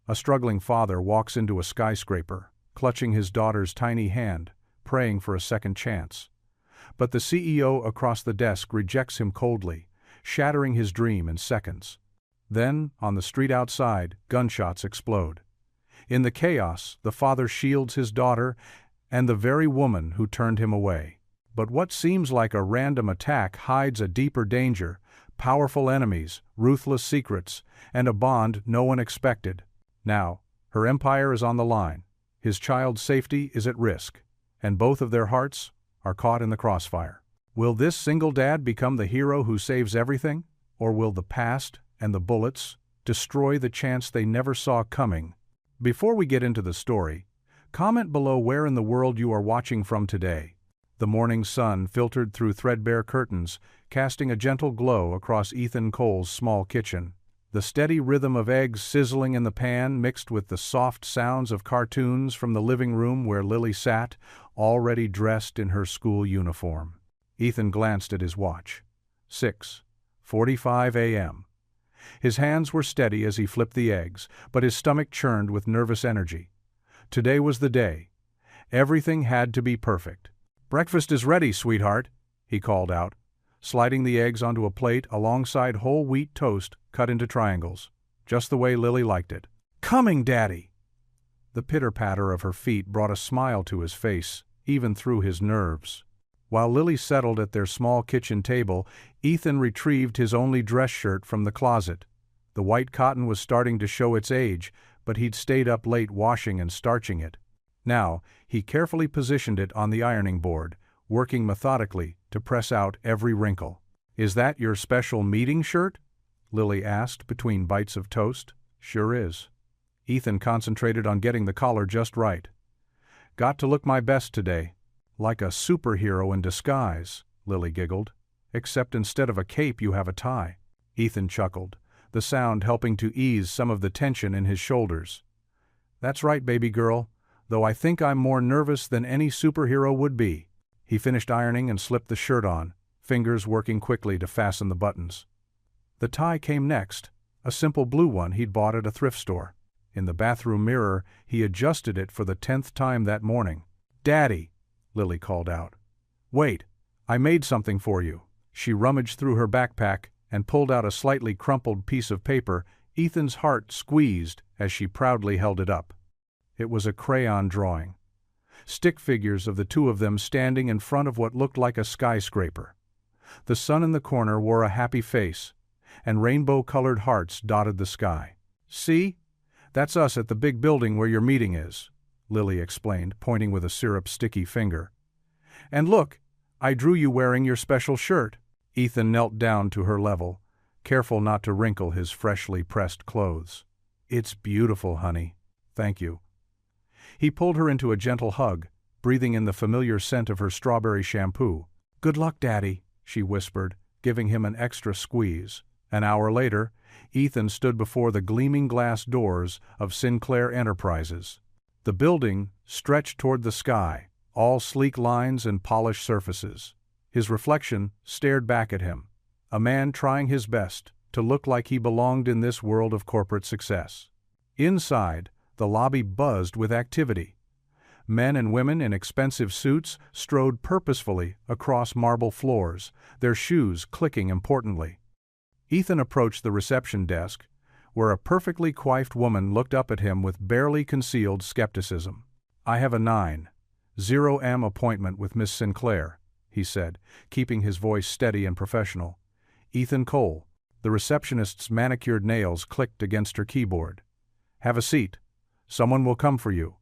A struggling father walks into a skyscraper, clutching his daughter's tiny hand, praying for a second chance. But the CEO across the desk rejects him coldly, shattering his dream in seconds. Then, on the street outside, gunshots explode. In the chaos, the father shields his daughter and the very woman who turned him away. But what seems like a random attack hides a deeper danger: powerful enemies, ruthless secrets, and a bond no one expected. Now, her empire is on the line. His child's safety is at risk, and both of their hearts are caught in the crossfire. Will this single dad become the hero who saves everything, or will the past and the bullets destroy the chance they never saw coming? Before we get into the story, comment below where in the world you are watching from today. The morning sun filtered through threadbare curtains, casting a gentle glow across Ethan Cole's small kitchen. The steady rhythm of eggs sizzling in the pan mixed with the soft sounds of cartoons from the living room where Lily sat, already dressed in her school uniform. Ethan glanced at his watch. 6:45 a.m. His hands were steady as he flipped the eggs, but his stomach churned with nervous energy. Today was the day. Everything had to be perfect. "Breakfast is ready, sweetheart," he called out, sliding the eggs onto a plate alongside whole wheat toast cut into triangles, just the way Lily liked it. "Coming, Daddy!" The pitter-patter of her feet brought a smile to his face, even through his nerves. While Lily settled at their small kitchen table, Ethan retrieved his only dress shirt from the closet. The white cotton was starting to show its age, but he'd stayed up late washing and starching it. Now, he carefully positioned it on the ironing board, working methodically to press out every wrinkle. "Is that your special meeting shirt?" Lily asked between bites of toast. "Sure is." Ethan concentrated on getting the collar just right. "Got to look my best today." "Like a superhero in disguise," Lily giggled. "Except instead of a cape you have a tie." Ethan chuckled, the sound helping to ease some of the tension in his shoulders. "That's right, baby girl, though I think I'm more nervous than any superhero would be." He finished ironing and slipped the shirt on, fingers working quickly to fasten the buttons. The tie came next, a simple blue one he'd bought at a thrift store. In the bathroom mirror, he adjusted it for the 10th time that morning. "Daddy," Lily called out. "Wait, I made something for you." She rummaged through her backpack and pulled out a slightly crumpled piece of paper. Ethan's heart squeezed as she proudly held it up. It was a crayon drawing. Stick figures of the two of them standing in front of what looked like a skyscraper. The sun in the corner wore a happy face, and rainbow-colored hearts dotted the sky. "See? That's us at the big building where your meeting is," Lily explained, pointing with a syrup-sticky finger. "And look, I drew you wearing your special shirt." Ethan knelt down to her level, careful not to wrinkle his freshly pressed clothes. "It's beautiful, honey. Thank you." He pulled her into a gentle hug, breathing in the familiar scent of her strawberry shampoo. "Good luck, Daddy," she whispered, giving him an extra squeeze. An hour later, Ethan stood before the gleaming glass doors of Sinclair Enterprises. The building stretched toward the sky, all sleek lines and polished surfaces. His reflection stared back at him, a man trying his best to look like he belonged in this world of corporate success. Inside, the lobby buzzed with activity. Men and women in expensive suits strode purposefully across marble floors, their shoes clicking importantly. Ethan approached the reception desk, where a perfectly coiffed woman looked up at him with barely concealed skepticism. "I have a 9:00 appointment with Miss Sinclair," he said, keeping his voice steady and professional. "Ethan Cole." The receptionist's manicured nails clicked against her keyboard. "Have a seat. Someone will come for you."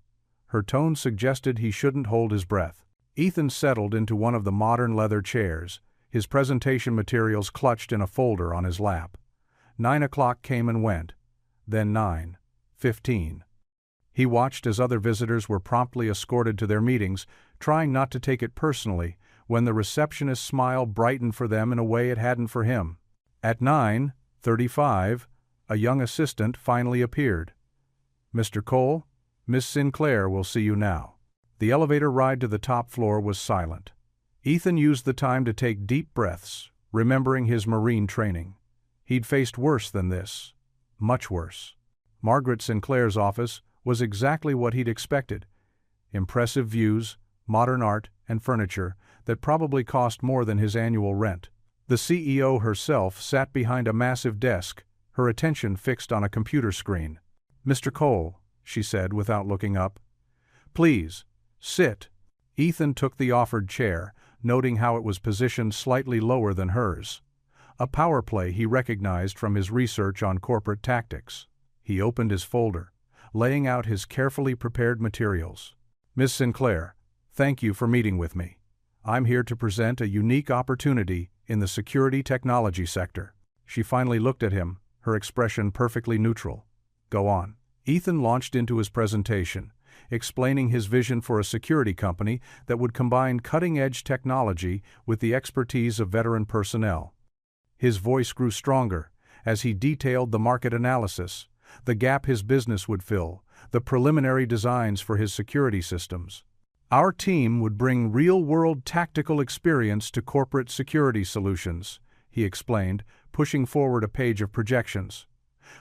Her tone suggested he shouldn't hold his breath. Ethan settled into one of the modern leather chairs, his presentation materials clutched in a folder on his lap. 9 o'clock came and went, then 9:15. He watched as other visitors were promptly escorted to their meetings, trying not to take it personally, when the receptionist's smile brightened for them in a way it hadn't for him. At 9:35, a young assistant finally appeared. "Mr. Cole, Miss Sinclair will see you now." The elevator ride to the top floor was silent. Ethan used the time to take deep breaths, remembering his Marine training. He'd faced worse than this. Much worse. Margaret Sinclair's office was exactly what he'd expected. Impressive views, modern art, and furniture that probably cost more than his annual rent. The CEO herself sat behind a massive desk, her attention fixed on a computer screen. "Mr. Cole," she said without looking up. "Please, sit." Ethan took the offered chair, noting how it was positioned slightly lower than hers. A power play he recognized from his research on corporate tactics. He opened his folder, laying out his carefully prepared materials. "Miss Sinclair, thank you for meeting with me. I'm here to present a unique opportunity in the security technology sector." She finally looked at him, her expression perfectly neutral. "Go on." Ethan launched into his presentation, explaining his vision for a security company that would combine cutting-edge technology with the expertise of veteran personnel. His voice grew stronger as he detailed the market analysis, the gap his business would fill, the preliminary designs for his security systems. "Our team would bring real-world tactical experience to corporate security solutions," he explained, pushing forward a page of projections.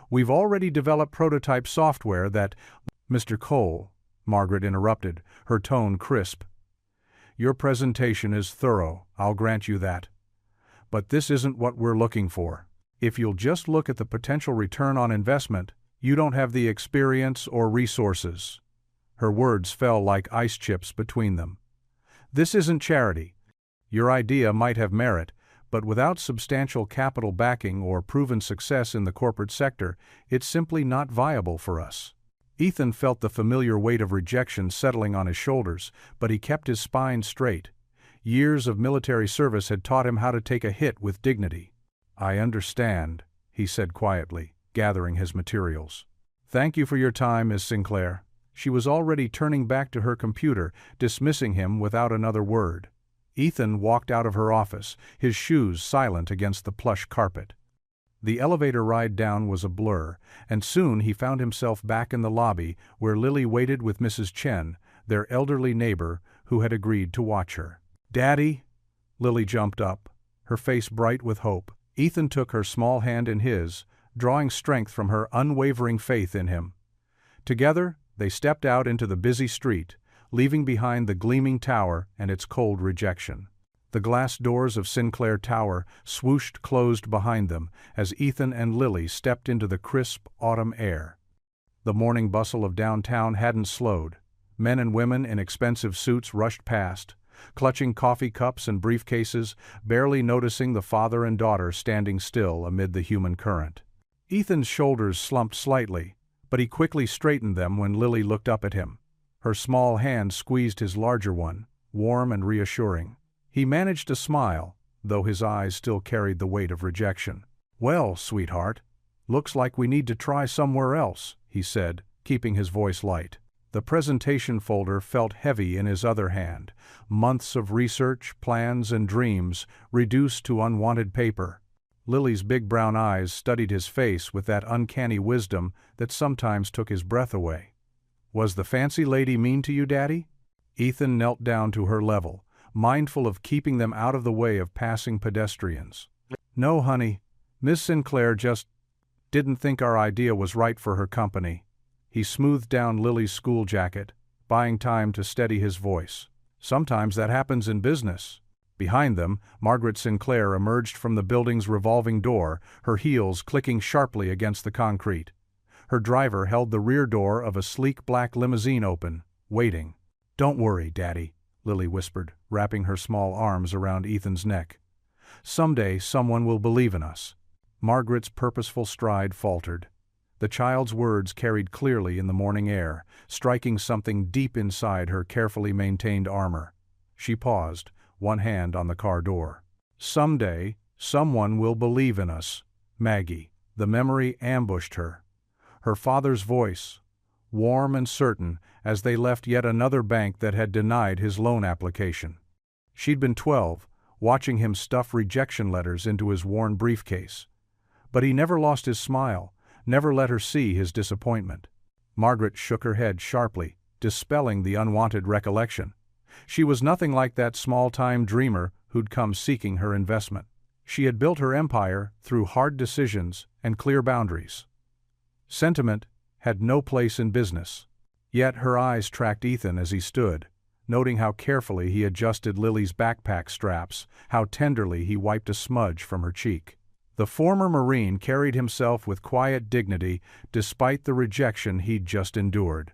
"We've already developed prototype software that—" "Mr. Cole," Margaret interrupted, her tone crisp. "Your presentation is thorough, I'll grant you that. But this isn't what we're looking for. If you'll just look at the potential return on investment, you don't have the experience or resources." Her words fell like ice chips between them. "This isn't charity. Your idea might have merit, but without substantial capital backing or proven success in the corporate sector, it's simply not viable for us." Ethan felt the familiar weight of rejection settling on his shoulders, but he kept his spine straight. Years of military service had taught him how to take a hit with dignity. "I understand," he said quietly, gathering his materials. "Thank you for your time, Miss Sinclair." She was already turning back to her computer, dismissing him without another word. Ethan walked out of her office, his shoes silent against the plush carpet. The elevator ride down was a blur, and soon he found himself back in the lobby where Lily waited with Mrs. Chen, their elderly neighbor, who had agreed to watch her. "Daddy?" Lily jumped up, her face bright with hope. Ethan took her small hand in his, drawing strength from her unwavering faith in him. Together, they stepped out into the busy street, leaving behind the gleaming tower and its cold rejection. The glass doors of Sinclair Tower swooshed closed behind them as Ethan and Lily stepped into the crisp autumn air. The morning bustle of downtown hadn't slowed. Men and women in expensive suits rushed past, clutching coffee cups and briefcases, barely noticing the father and daughter standing still amid the human current. Ethan's shoulders slumped slightly, but he quickly straightened them when Lily looked up at him. Her small hand squeezed his larger one, warm and reassuring. He managed to smile, though his eyes still carried the weight of rejection. "Well, sweetheart, looks like we need to try somewhere else," he said, keeping his voice light. The presentation folder felt heavy in his other hand, months of research, plans, and dreams reduced to unwanted paper. Lily's big brown eyes studied his face with that uncanny wisdom that sometimes took his breath away. "Was the fancy lady mean to you, Daddy?" Ethan knelt down to her level, mindful of keeping them out of the way of passing pedestrians. "No, honey. Miss Sinclair just didn't think our idea was right for her company." He smoothed down Lily's school jacket, buying time to steady his voice. "Sometimes that happens in business." Behind them, Margaret Sinclair emerged from the building's revolving door, her heels clicking sharply against the concrete. Her driver held the rear door of a sleek black limousine open, waiting. "Don't worry, Daddy," Lily whispered, wrapping her small arms around Ethan's neck. "Someday someone will believe in us." Margaret's purposeful stride faltered. The child's words carried clearly in the morning air, striking something deep inside her carefully maintained armor. She paused, one hand on the car door. "Someday, someone will believe in us, Maggie." The memory ambushed her. Her father's voice, warm and certain, as they left yet another bank that had denied his loan application. She'd been 12, watching him stuff rejection letters into his worn briefcase. But he never lost his smile, never let her see his disappointment. Margaret shook her head sharply, dispelling the unwanted recollection. She was nothing like that small-time dreamer who'd come seeking her investment. She had built her empire through hard decisions and clear boundaries. Sentiment had no place in business. Yet her eyes tracked Ethan as he stood, noting how carefully he adjusted Lily's backpack straps, how tenderly he wiped a smudge from her cheek. The former Marine carried himself with quiet dignity despite the rejection he'd just endured.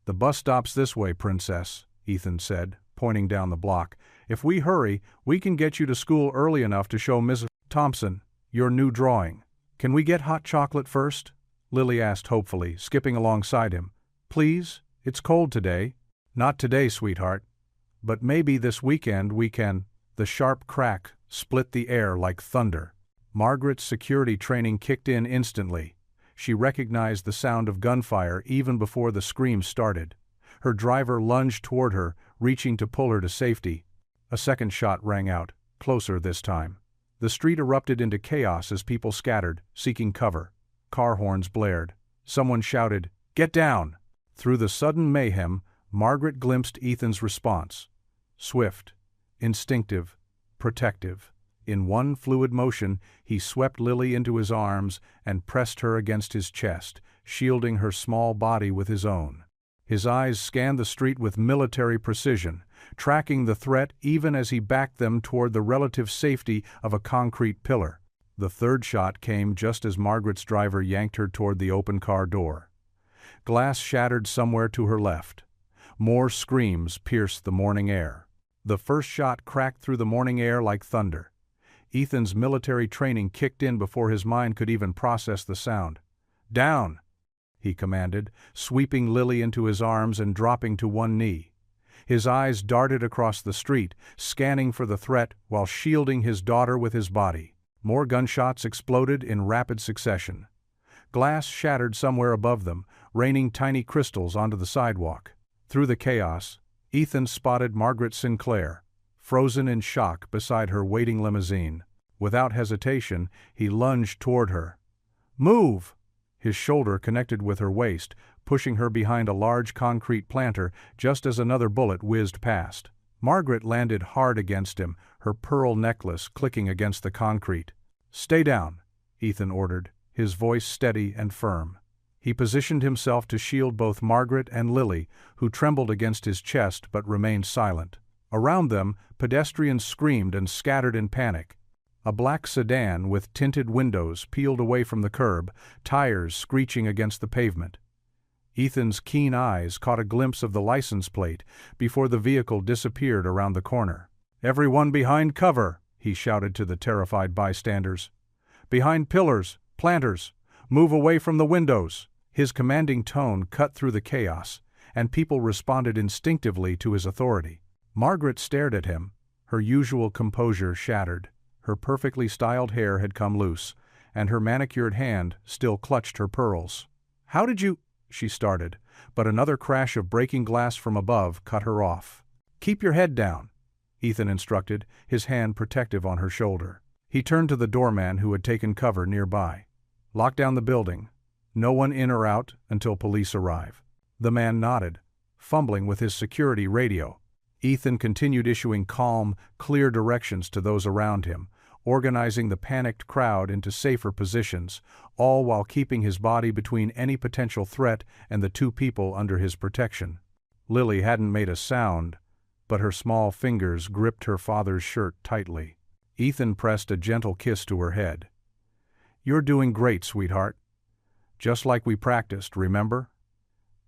"The bus stop's this way, Princess," Ethan said, pointing down the block. "If we hurry, we can get you to school early enough to show Mrs. Thompson your new drawing." "Can we get hot chocolate first?" Lily asked hopefully, skipping alongside him. "Please? It's cold today." "Not today, sweetheart. But maybe this weekend we can." The sharp crack split the air like thunder. Margaret's security training kicked in instantly. She recognized the sound of gunfire even before the screams started. Her driver lunged toward her, reaching to pull her to safety. A second shot rang out, closer this time. The street erupted into chaos as people scattered, seeking cover. Car horns blared. Someone shouted, "Get down!" Through the sudden mayhem, Margaret glimpsed Ethan's response. Swift, instinctive, protective. In one fluid motion, he swept Lily into his arms and pressed her against his chest, shielding her small body with his own. His eyes scanned the street with military precision, tracking the threat even as he backed them toward the relative safety of a concrete pillar. The third shot came just as Margaret's driver yanked her toward the open car door. Glass shattered somewhere to her left. More screams pierced the morning air. The first shot cracked through the morning air like thunder. Ethan's military training kicked in before his mind could even process the sound. "Down!" he commanded, sweeping Lily into his arms and dropping to one knee. His eyes darted across the street, scanning for the threat while shielding his daughter with his body. More gunshots exploded in rapid succession. Glass shattered somewhere above them, raining tiny crystals onto the sidewalk. Through the chaos, Ethan spotted Margaret Sinclair, frozen in shock beside her waiting limousine. Without hesitation, he lunged toward her. "Move!" His shoulder connected with her waist, pushing her behind a large concrete planter just as another bullet whizzed past. Margaret landed hard against him, her pearl necklace clicking against the concrete. "Stay down," Ethan ordered, his voice steady and firm. He positioned himself to shield both Margaret and Lily, who trembled against his chest but remained silent. Around them, pedestrians screamed and scattered in panic. A black sedan with tinted windows peeled away from the curb, tires screeching against the pavement. Ethan's keen eyes caught a glimpse of the license plate before the vehicle disappeared around the corner. "Everyone behind cover!" he shouted to the terrified bystanders. "Behind pillars, planters, move away from the windows!" His commanding tone cut through the chaos, and people responded instinctively to his authority. Margaret stared at him, her usual composure shattered. Her perfectly styled hair had come loose, and her manicured hand still clutched her pearls. "How did you—" she started, but another crash of breaking glass from above cut her off. "Keep your head down," Ethan instructed, his hand protective on her shoulder. He turned to the doorman who had taken cover nearby. "Lock down the building. No one in or out until police arrive." The man nodded, fumbling with his security radio. Ethan continued issuing calm, clear directions to those around him, organizing the panicked crowd into safer positions, all while keeping his body between any potential threat and the two people under his protection. Lily hadn't made a sound, but her small fingers gripped her father's shirt tightly. Ethan pressed a gentle kiss to her head. "You're doing great, sweetheart. Just like we practiced, remember?"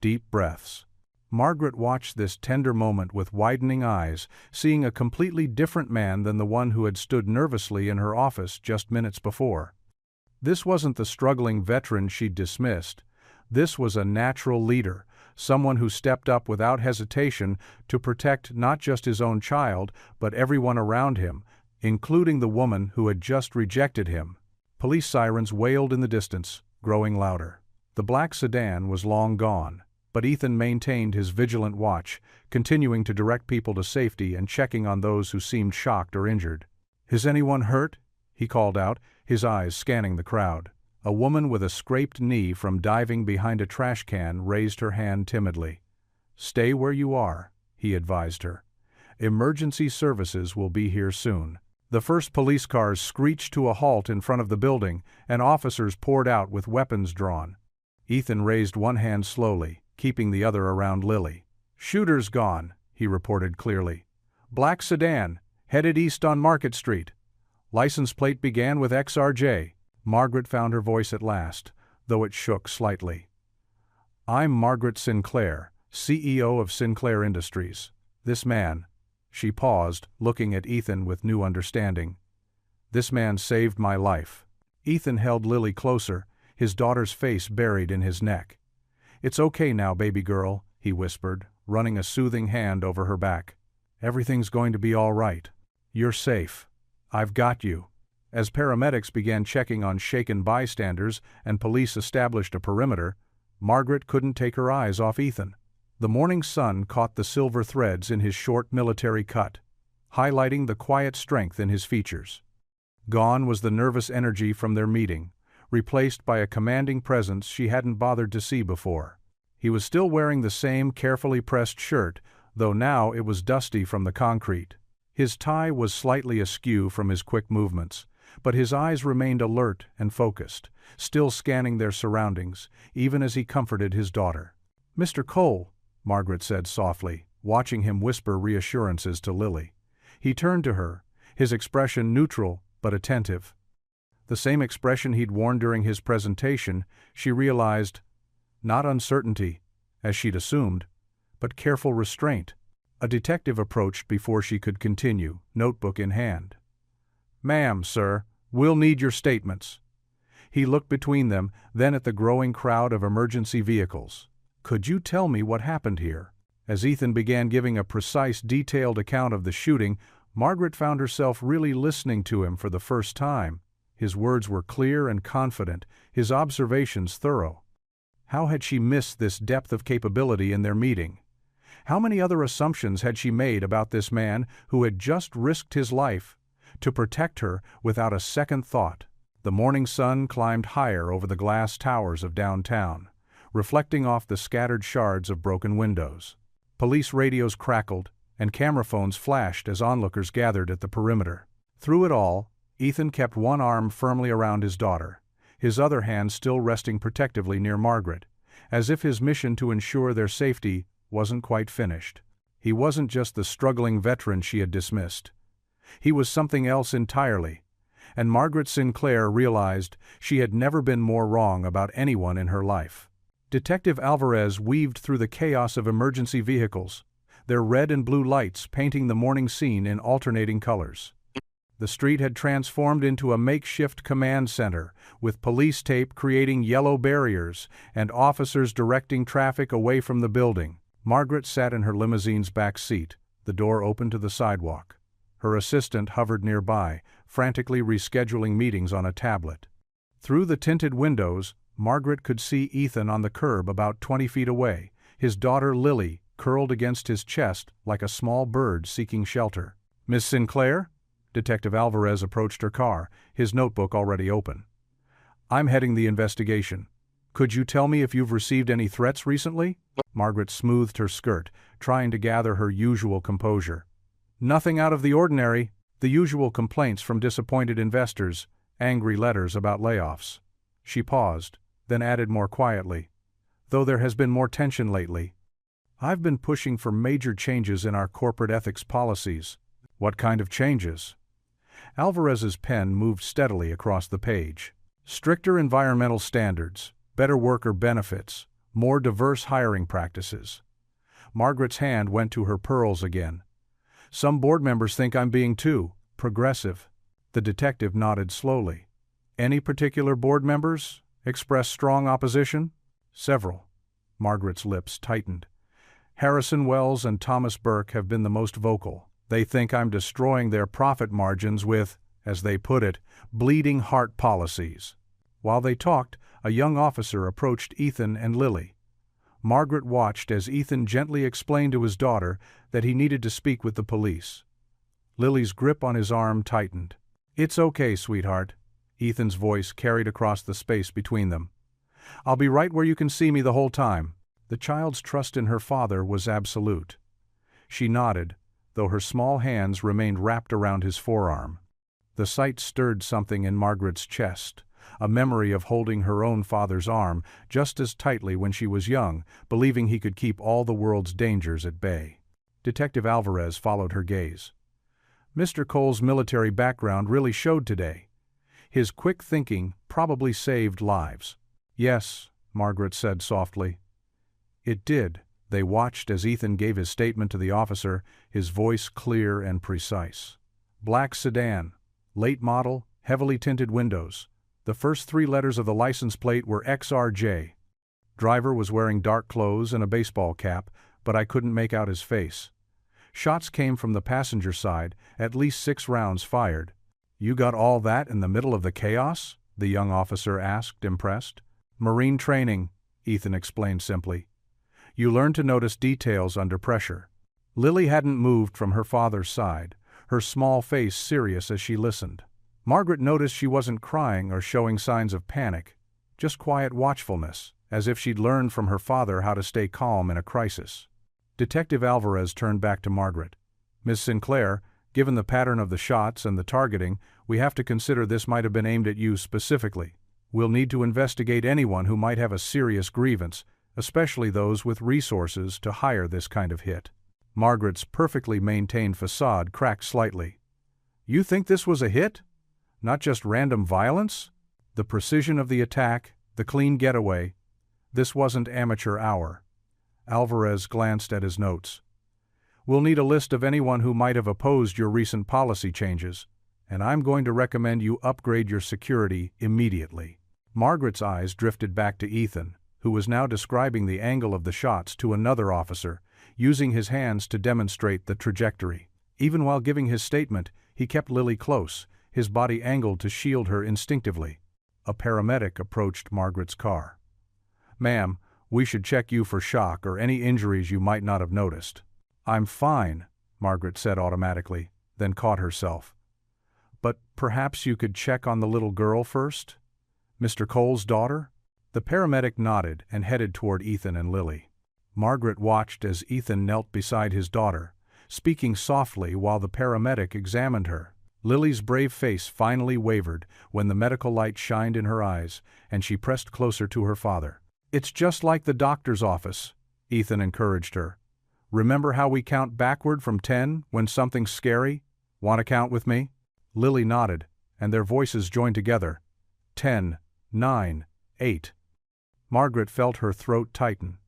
Deep breaths. Margaret watched this tender moment with widening eyes, seeing a completely different man than the one who had stood nervously in her office just minutes before. This wasn't the struggling veteran she'd dismissed. This was a natural leader, someone who stepped up without hesitation to protect not just his own child, but everyone around him, including the woman who had just rejected him. Police sirens wailed in the distance, growing louder. The black sedan was long gone, but Ethan maintained his vigilant watch, continuing to direct people to safety and checking on those who seemed shocked or injured. "Is anyone hurt?" he called out, his eyes scanning the crowd. A woman with a scraped knee from diving behind a trash can raised her hand timidly. "Stay where you are," he advised her. "Emergency services will be here soon." The first police cars screeched to a halt in front of the building, and officers poured out with weapons drawn. Ethan raised one hand slowly, keeping the other around Lily. "Shooter's gone," he reported clearly. "Black sedan, headed east on Market Street. License plate began with XRJ. Margaret found her voice at last, though it shook slightly. "I'm Margaret Sinclair, CEO of Sinclair Industries. This man—" She paused, looking at Ethan with new understanding. "This man saved my life." Ethan held Lily closer, his daughter's face buried in his neck. "It's okay now, baby girl," he whispered, running a soothing hand over her back. "Everything's going to be all right. You're safe. I've got you." As paramedics began checking on shaken bystanders and police established a perimeter, Margaret couldn't take her eyes off Ethan. The morning sun caught the silver threads in his short military cut, highlighting the quiet strength in his features. Gone was the nervous energy from their meeting, replaced by a commanding presence she hadn't bothered to see before. He was still wearing the same carefully pressed shirt, though now it was dusty from the concrete. His tie was slightly askew from his quick movements, but his eyes remained alert and focused, still scanning their surroundings, even as he comforted his daughter. "Mr. Cole," Margaret said softly, watching him whisper reassurances to Lily. He turned to her, his expression neutral but attentive. The same expression he'd worn during his presentation, she realized. Not uncertainty, as she'd assumed, but careful restraint. A detective approached before she could continue, notebook in hand. "Ma'am, sir, we'll need your statements." He looked between them, then at the growing crowd of emergency vehicles. "Could you tell me what happened here?" As Ethan began giving a precise, detailed account of the shooting, Margaret found herself really listening to him for the first time. His words were clear and confident, his observations thorough. How had she missed this depth of capability in their meeting? How many other assumptions had she made about this man who had just risked his life to protect her without a second thought? The morning sun climbed higher over the glass towers of downtown, reflecting off the scattered shards of broken windows. Police radios crackled, and camera phones flashed as onlookers gathered at the perimeter. Through it all, Ethan kept one arm firmly around his daughter, his other hand still resting protectively near Margaret, as if his mission to ensure their safety wasn't quite finished. He wasn't just the struggling veteran she had dismissed. He was something else entirely, and Margaret Sinclair realized she had never been more wrong about anyone in her life. Detective Alvarez weaved through the chaos of emergency vehicles, their red and blue lights painting the morning scene in alternating colors. The street had transformed into a makeshift command center, with police tape creating yellow barriers and officers directing traffic away from the building. Margaret sat in her limousine's back seat, the door open to the sidewalk. Her assistant hovered nearby, frantically rescheduling meetings on a tablet. Through the tinted windows, Margaret could see Ethan on the curb about 20 feet away, his daughter Lily curled against his chest like a small bird seeking shelter. "Miss Sinclair?" Detective Alvarez approached her car, his notebook already open. "I'm heading the investigation. Could you tell me if you've received any threats recently?" Margaret smoothed her skirt, trying to gather her usual composure. "Nothing out of the ordinary. The usual complaints from disappointed investors, angry letters about layoffs." She paused, then added more quietly, "Though there has been more tension lately. I've been pushing for major changes in our corporate ethics policies." "What kind of changes?" Alvarez's pen moved steadily across the page. "Stricter environmental standards, better worker benefits, more diverse hiring practices." Margaret's hand went to her pearls again. "Some board members think I'm being too progressive." The detective nodded slowly. "Any particular board members express strong opposition?" "Several." Margaret's lips tightened. "Harrison Wells and Thomas Burke have been the most vocal. They think I'm destroying their profit margins with, as they put it, bleeding heart policies." While they talked, a young officer approached Ethan and Lily. Margaret watched as Ethan gently explained to his daughter that he needed to speak with the police. Lily's grip on his arm tightened. "It's okay, sweetheart," Ethan's voice carried across the space between them. "I'll be right where you can see me the whole time." The child's trust in her father was absolute. She nodded, though her small hands remained wrapped around his forearm. The sight stirred something in Margaret's chest, a memory of holding her own father's arm just as tightly when she was young, believing he could keep all the world's dangers at bay. Detective Alvarez followed her gaze. Mr. Cole's military background really showed today. His quick thinking probably saved lives. Yes, Margaret said softly. It did. They watched as Ethan gave his statement to the officer, his voice clear and precise. Black sedan, late model, heavily tinted windows. The first 3 letters of the license plate were XRJ. Driver was wearing dark clothes and a baseball cap, but I couldn't make out his face. Shots came from the passenger side, at least 6 rounds fired. You got all that in the middle of the chaos? The young officer asked, impressed. Marine training, Ethan explained simply. You learn to notice details under pressure. Lily hadn't moved from her father's side, her small face serious as she listened. Margaret noticed she wasn't crying or showing signs of panic, just quiet watchfulness, as if she'd learned from her father how to stay calm in a crisis. Detective Alvarez turned back to Margaret. Miss Sinclair, given the pattern of the shots and the targeting, we have to consider this might have been aimed at you specifically. We'll need to investigate anyone who might have a serious grievance, especially those with resources to hire this kind of hit. Margaret's perfectly maintained facade cracked slightly. You think this was a hit? Not just random violence? The precision of the attack, the clean getaway. This wasn't amateur hour. Alvarez glanced at his notes. We'll need a list of anyone who might have opposed your recent policy changes, and I'm going to recommend you upgrade your security immediately. Margaret's eyes drifted back to Ethan, who was now describing the angle of the shots to another officer, using his hands to demonstrate the trajectory. Even while giving his statement, he kept Lily close, his body angled to shield her instinctively. A paramedic approached Margaret's car. Ma'am, we should check you for shock or any injuries you might not have noticed. I'm fine, Margaret said automatically, then caught herself. But perhaps you could check on the little girl first? Mr. Cole's daughter? The paramedic nodded and headed toward Ethan and Lily. Margaret watched as Ethan knelt beside his daughter, speaking softly while the paramedic examined her. Lily's brave face finally wavered when the medical light shined in her eyes, and she pressed closer to her father. It's just like the doctor's office, Ethan encouraged her. Remember how we count backward from 10 when something's scary? Want to count with me? Lily nodded, and their voices joined together. 10, 9, 8. Margaret felt her throat tighten.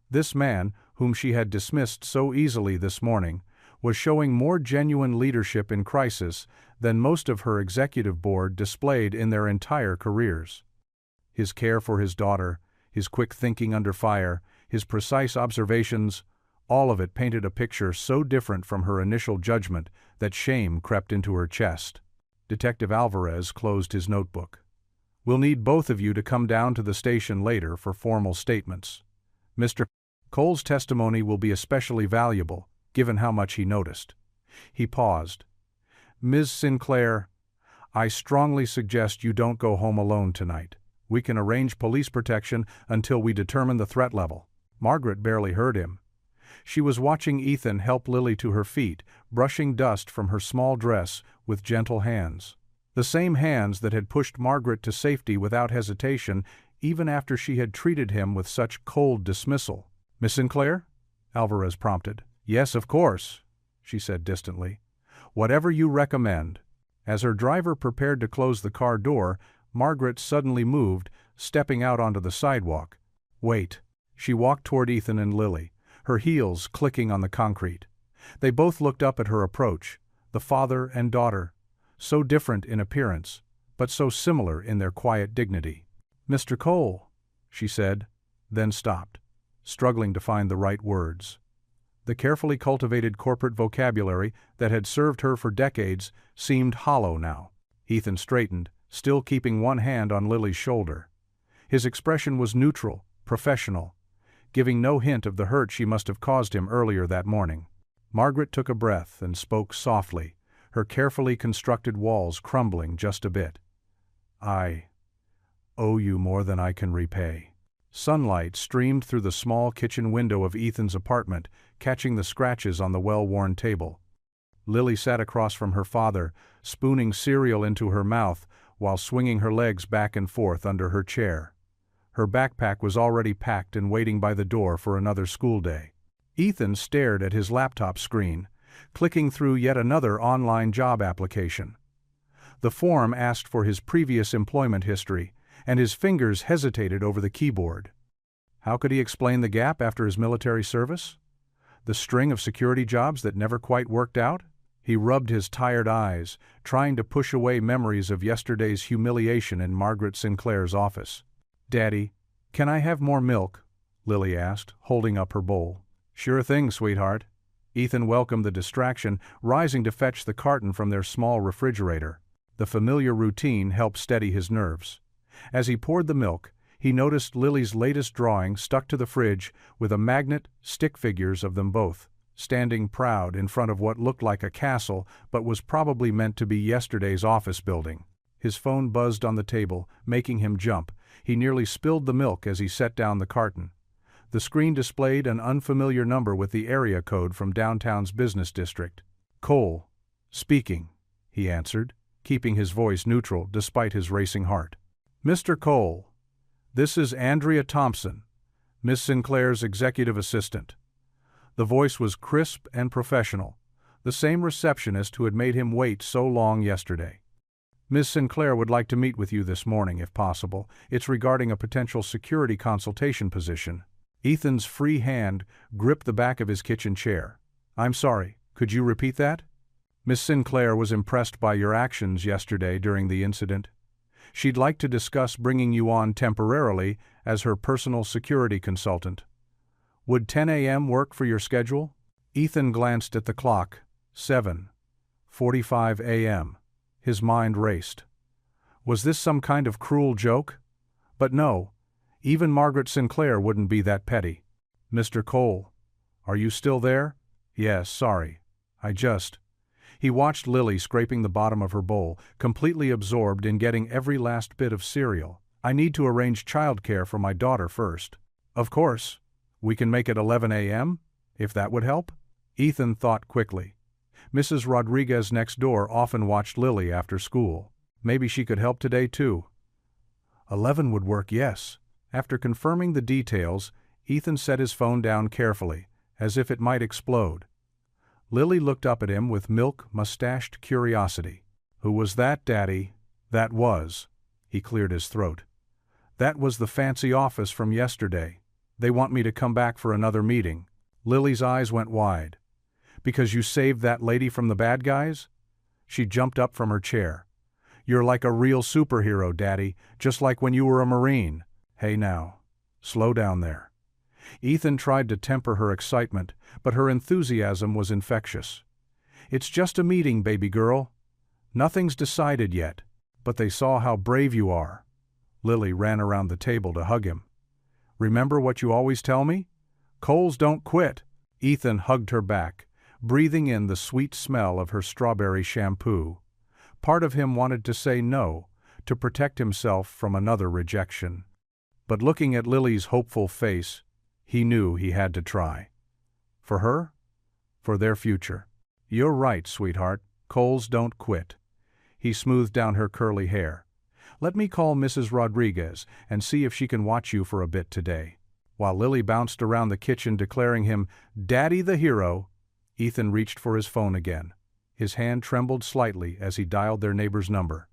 This man, whom she had dismissed so easily this morning, was showing more genuine leadership in crisis than most of her executive board displayed in their entire careers. His care for his daughter, his quick thinking under fire, his precise observations, all of it painted a picture so different from her initial judgment that shame crept into her chest. Detective Alvarez closed his notebook. We'll need both of you to come down to the station later for formal statements. Mr. Cole's testimony will be especially valuable, given how much he noticed. He paused. Ms. Sinclair, I strongly suggest you don't go home alone tonight. We can arrange police protection until we determine the threat level. Margaret barely heard him. She was watching Ethan help Lily to her feet, brushing dust from her small dress with gentle hands. The same hands that had pushed Margaret to safety without hesitation, even after she had treated him with such cold dismissal. Miss Sinclair? Alvarez prompted. Yes, of course, she said distantly. Whatever you recommend. As her driver prepared to close the car door, Margaret suddenly moved, stepping out onto the sidewalk. Wait. She walked toward Ethan and Lily, her heels clicking on the concrete. They both looked up at her approach, the father and daughter, so different in appearance, but so similar in their quiet dignity. Mr. Cole, she said, then stopped, struggling to find the right words. The carefully cultivated corporate vocabulary that had served her for decades seemed hollow now. Ethan straightened, still keeping one hand on Lily's shoulder. His expression was neutral, professional, giving no hint of the hurt she must have caused him earlier that morning. Margaret took a breath and spoke softly, her carefully constructed walls crumbling just a bit. I owe you more than I can repay. Sunlight streamed through the small kitchen window of Ethan's apartment, catching the scratches on the well-worn table. Lily sat across from her father, spooning cereal into her mouth, while swinging her legs back and forth under her chair. Her backpack was already packed and waiting by the door for another school day. Ethan stared at his laptop screen, clicking through yet another online job application. The form asked for his previous employment history, and his fingers hesitated over the keyboard. How could he explain the gap after his military service? The string of security jobs that never quite worked out? He rubbed his tired eyes, trying to push away memories of yesterday's humiliation in Margaret Sinclair's office. "Daddy, can I have more milk?" Lily asked, holding up her bowl. "Sure thing, sweetheart." Ethan welcomed the distraction, rising to fetch the carton from their small refrigerator. The familiar routine helped steady his nerves. As he poured the milk, he noticed Lily's latest drawing stuck to the fridge with a magnet, stick figures of them both, standing proud in front of what looked like a castle but was probably meant to be yesterday's office building. His phone buzzed on the table, making him jump. He nearly spilled the milk as he set down the carton. The screen displayed an unfamiliar number with the area code from downtown's business district. "Cole. Speaking," he answered, keeping his voice neutral despite his racing heart. "Mr. Cole, this is Andrea Thompson, Miss Sinclair's executive assistant." The voice was crisp and professional, the same receptionist who had made him wait so long yesterday. "Miss Sinclair would like to meet with you this morning, if possible. It's regarding a potential security consultation position." Ethan's free hand gripped the back of his kitchen chair. "I'm sorry, could you repeat that?" "Miss Sinclair was impressed by your actions yesterday during the incident. She'd like to discuss bringing you on temporarily as her personal security consultant. Would 10 a.m. work for your schedule?" Ethan glanced at the clock. 7:45 a.m. His mind raced. Was this some kind of cruel joke? But no, even Margaret Sinclair wouldn't be that petty. "Mr. Cole, are you still there?" "Yes, sorry. He watched Lily scraping the bottom of her bowl, completely absorbed in getting every last bit of cereal. "I need to arrange childcare for my daughter first." "Of course. We can make it 11 a.m., if that would help?" Ethan thought quickly. Mrs. Rodriguez next door often watched Lily after school. Maybe she could help today too. 11 would work, yes. After confirming the details, Ethan set his phone down carefully, as if it might explode. Lily looked up at him with milk-mustached curiosity. "Who was that, Daddy?" "That was." He cleared his throat. "That was the fancy office from yesterday. They want me to come back for another meeting." Lily's eyes went wide. "Because you saved that lady from the bad guys?" She jumped up from her chair. "You're like a real superhero, Daddy, just like when you were a Marine." "Hey now, slow down there." Ethan tried to temper her excitement, but her enthusiasm was infectious. "It's just a meeting, baby girl. Nothing's decided yet, but they saw how brave you are." Lily ran around the table to hug him. "Remember what you always tell me? Coles don't quit." Ethan hugged her back, breathing in the sweet smell of her strawberry shampoo. Part of him wanted to say no, to protect himself from another rejection. But looking at Lily's hopeful face, he knew he had to try. For her? For their future. "You're right, sweetheart. Coles don't quit." He smoothed down her curly hair. "Let me call Mrs. Rodriguez and see if she can watch you for a bit today." While Lily bounced around the kitchen declaring him Daddy the hero, Ethan reached for his phone again. His hand trembled slightly as he dialed their neighbor's number.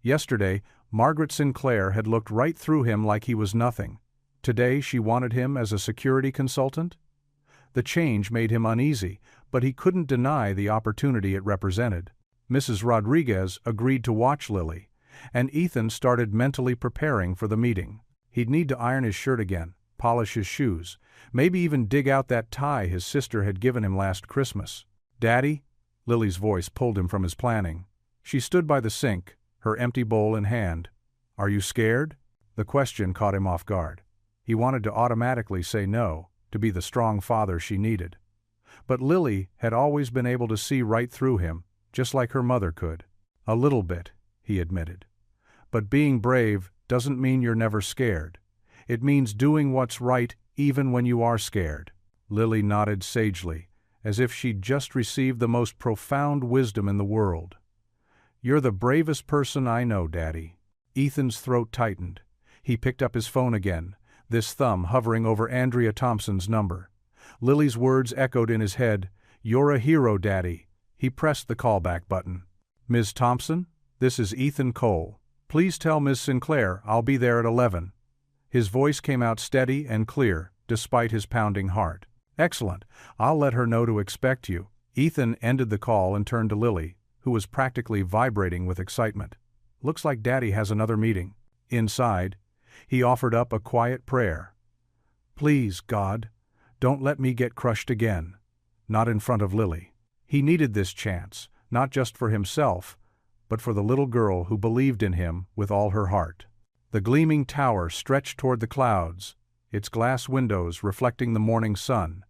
Yesterday, Margaret Sinclair had looked right through him like he was nothing. Today she wanted him as a security consultant? The change made him uneasy, but he couldn't deny the opportunity it represented. Mrs. Rodriguez agreed to watch Lily, and Ethan started mentally preparing for the meeting. He'd need to iron his shirt again, polish his shoes, maybe even dig out that tie his sister had given him last Christmas. "Daddy?" Lily's voice pulled him from his planning. She stood by the sink, her empty bowl in hand. "Are you scared?" The question caught him off guard. He wanted to automatically say no, to be the strong father she needed. But Lily had always been able to see right through him, just like her mother could. "A little bit," he admitted. "But being brave doesn't mean you're never scared. It means doing what's right even when you are scared." Lily nodded sagely, as if she'd just received the most profound wisdom in the world. You're the bravest person I know, Daddy. Ethan's throat tightened. He picked up his phone again, this thumb hovering over Andrea Thompson's number. Lily's words echoed in his head. You're a hero, Daddy. He pressed the callback button. Ms. Thompson, this is Ethan Cole. Please tell Ms. Sinclair I'll be there at 11. His voice came out steady and clear, despite his pounding heart. Excellent. I'll let her know to expect you. Ethan ended the call and turned to Lily, who was practically vibrating with excitement. Looks like Daddy has another meeting. Inside, he offered up a quiet prayer. Please, God, don't let me get crushed again. Not in front of Lily. He needed this chance, not just for himself, but for the little girl who believed in him with all her heart. The gleaming tower stretched toward the clouds, its glass windows reflecting the morning sun.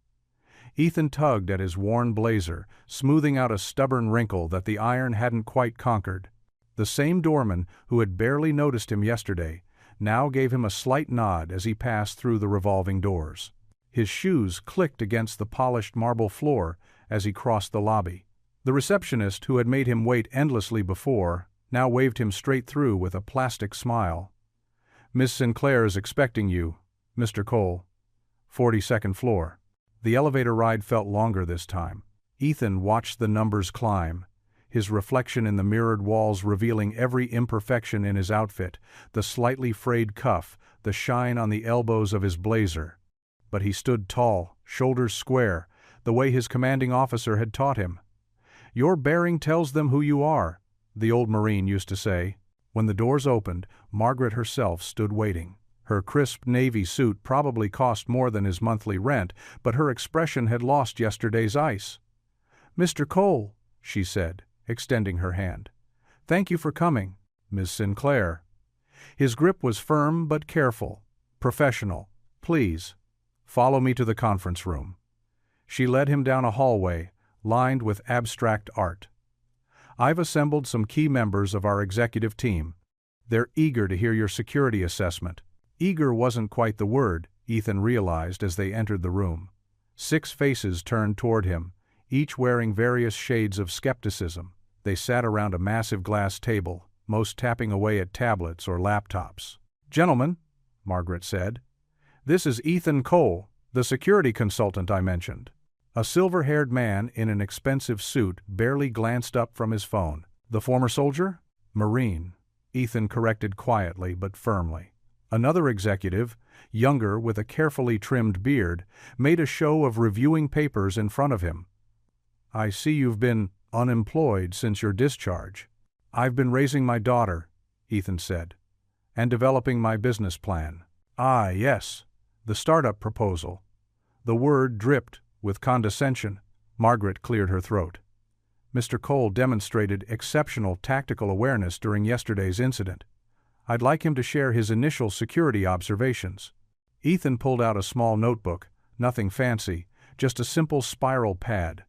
Ethan tugged at his worn blazer, smoothing out a stubborn wrinkle that the iron hadn't quite conquered. The same doorman who had barely noticed him yesterday now gave him a slight nod as he passed through the revolving doors. His shoes clicked against the polished marble floor as he crossed the lobby. The receptionist, who had made him wait endlessly before, now waved him straight through with a plastic smile. Miss Sinclair is expecting you, Mr. Cole. 42nd floor. The elevator ride felt longer this time. Ethan watched the numbers climb, his reflection in the mirrored walls revealing every imperfection in his outfit, the slightly frayed cuff, the shine on the elbows of his blazer. But he stood tall, shoulders square, the way his commanding officer had taught him. Your bearing tells them who you are, the old Marine used to say. When the doors opened, Margaret herself stood waiting. Her crisp navy suit probably cost more than his monthly rent, but her expression had lost yesterday's ice. Mr. Cole, she said, extending her hand. Thank you for coming, Miss Sinclair. His grip was firm but careful, professional. Please, follow me to the conference room. She led him down a hallway, lined with abstract art. I've assembled some key members of our executive team. They're eager to hear your security assessment. Eager wasn't quite the word, Ethan realized as they entered the room. 6 faces turned toward him, each wearing various shades of skepticism. They sat around a massive glass table, most tapping away at tablets or laptops. Gentlemen, Margaret said, this is Ethan Cole, the security consultant I mentioned. A silver-haired man in an expensive suit barely glanced up from his phone. The former soldier? Marine, Ethan corrected quietly but firmly. Another executive, younger with a carefully trimmed beard, made a show of reviewing papers in front of him. I see you've been unemployed since your discharge. I've been raising my daughter, Ethan said, and developing my business plan. Ah, yes, the startup proposal. The word dripped with condescension. Margaret cleared her throat. Mr. Cole demonstrated exceptional tactical awareness during yesterday's incident. I'd like him to share his initial security observations. Ethan pulled out a small notebook, nothing fancy, just a simple spiral pad.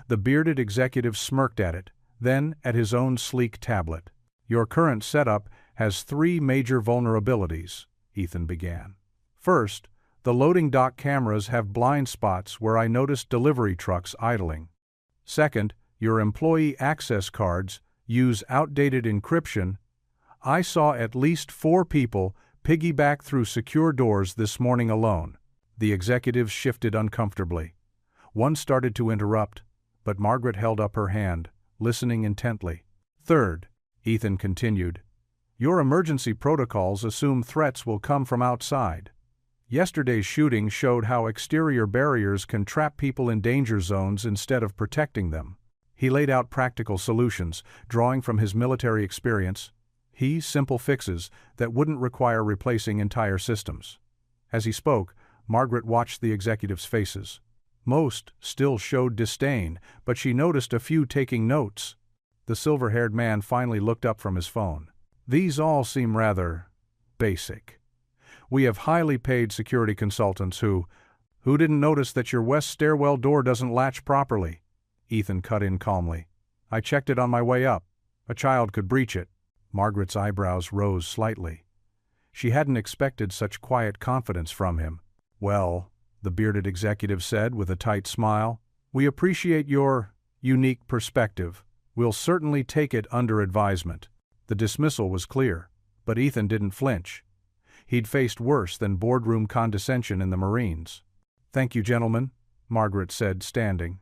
The bearded executive smirked at it, then at his own sleek tablet. Your current setup has 3 major vulnerabilities, Ethan began. First, the loading dock cameras have blind spots where I noticed delivery trucks idling. Second, your employee access cards use outdated encryption. I saw at least 4 people piggyback through secure doors this morning alone. The executives shifted uncomfortably. One started to interrupt, but Margaret held up her hand, listening intently. Third, Ethan continued, your emergency protocols assume threats will come from outside. Yesterday's shooting showed how exterior barriers can trap people in danger zones instead of protecting them. He laid out practical solutions, drawing from his military experience. Simple fixes that wouldn't require replacing entire systems. As he spoke, Margaret watched the executives' faces. Most still showed disdain, but she noticed a few taking notes. The silver-haired man finally looked up from his phone. These all seem rather basic. We have highly paid security consultants who didn't notice that your west stairwell door doesn't latch properly. Ethan cut in calmly. I checked it on my way up. A child could breach it. Margaret's eyebrows rose slightly. She hadn't expected such quiet confidence from him. Well, the bearded executive said with a tight smile, we appreciate your unique perspective. We'll certainly take it under advisement. The dismissal was clear, but Ethan didn't flinch. He'd faced worse than boardroom condescension in the Marines. "Thank you, gentlemen," Margaret said, standing.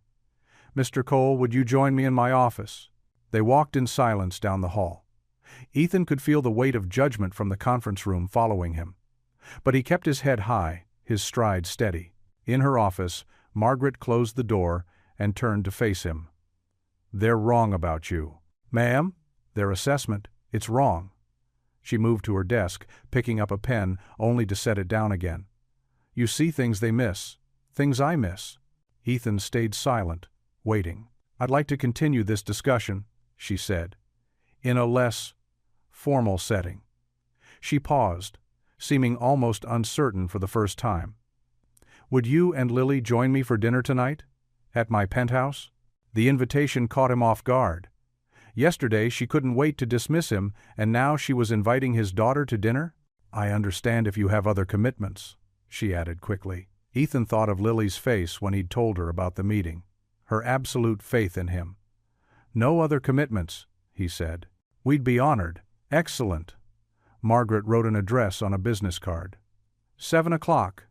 "Mr. Cole, would you join me in my office?" They walked in silence down the hall. Ethan could feel the weight of judgment from the conference room following him. But he kept his head high, his stride steady. In her office, Margaret closed the door and turned to face him. "They're wrong about you." "Ma'am?" "Their assessment, it's wrong." She moved to her desk, picking up a pen only to set it down again. "You see things they miss, things I miss." Ethan stayed silent, waiting. "I'd like to continue this discussion," she said, "in a less formal setting." She paused, seeming almost uncertain for the first time. "Would you and Lily join me for dinner tonight? At my penthouse?" The invitation caught him off guard. Yesterday she couldn't wait to dismiss him, and now she was inviting his daughter to dinner? "I understand if you have other commitments," she added quickly. Ethan thought of Lily's face when he'd told her about the meeting, her absolute faith in him. "No other commitments," he said. "We'd be honored." "Excellent." Margaret wrote an address on a business card. 7 o'clock.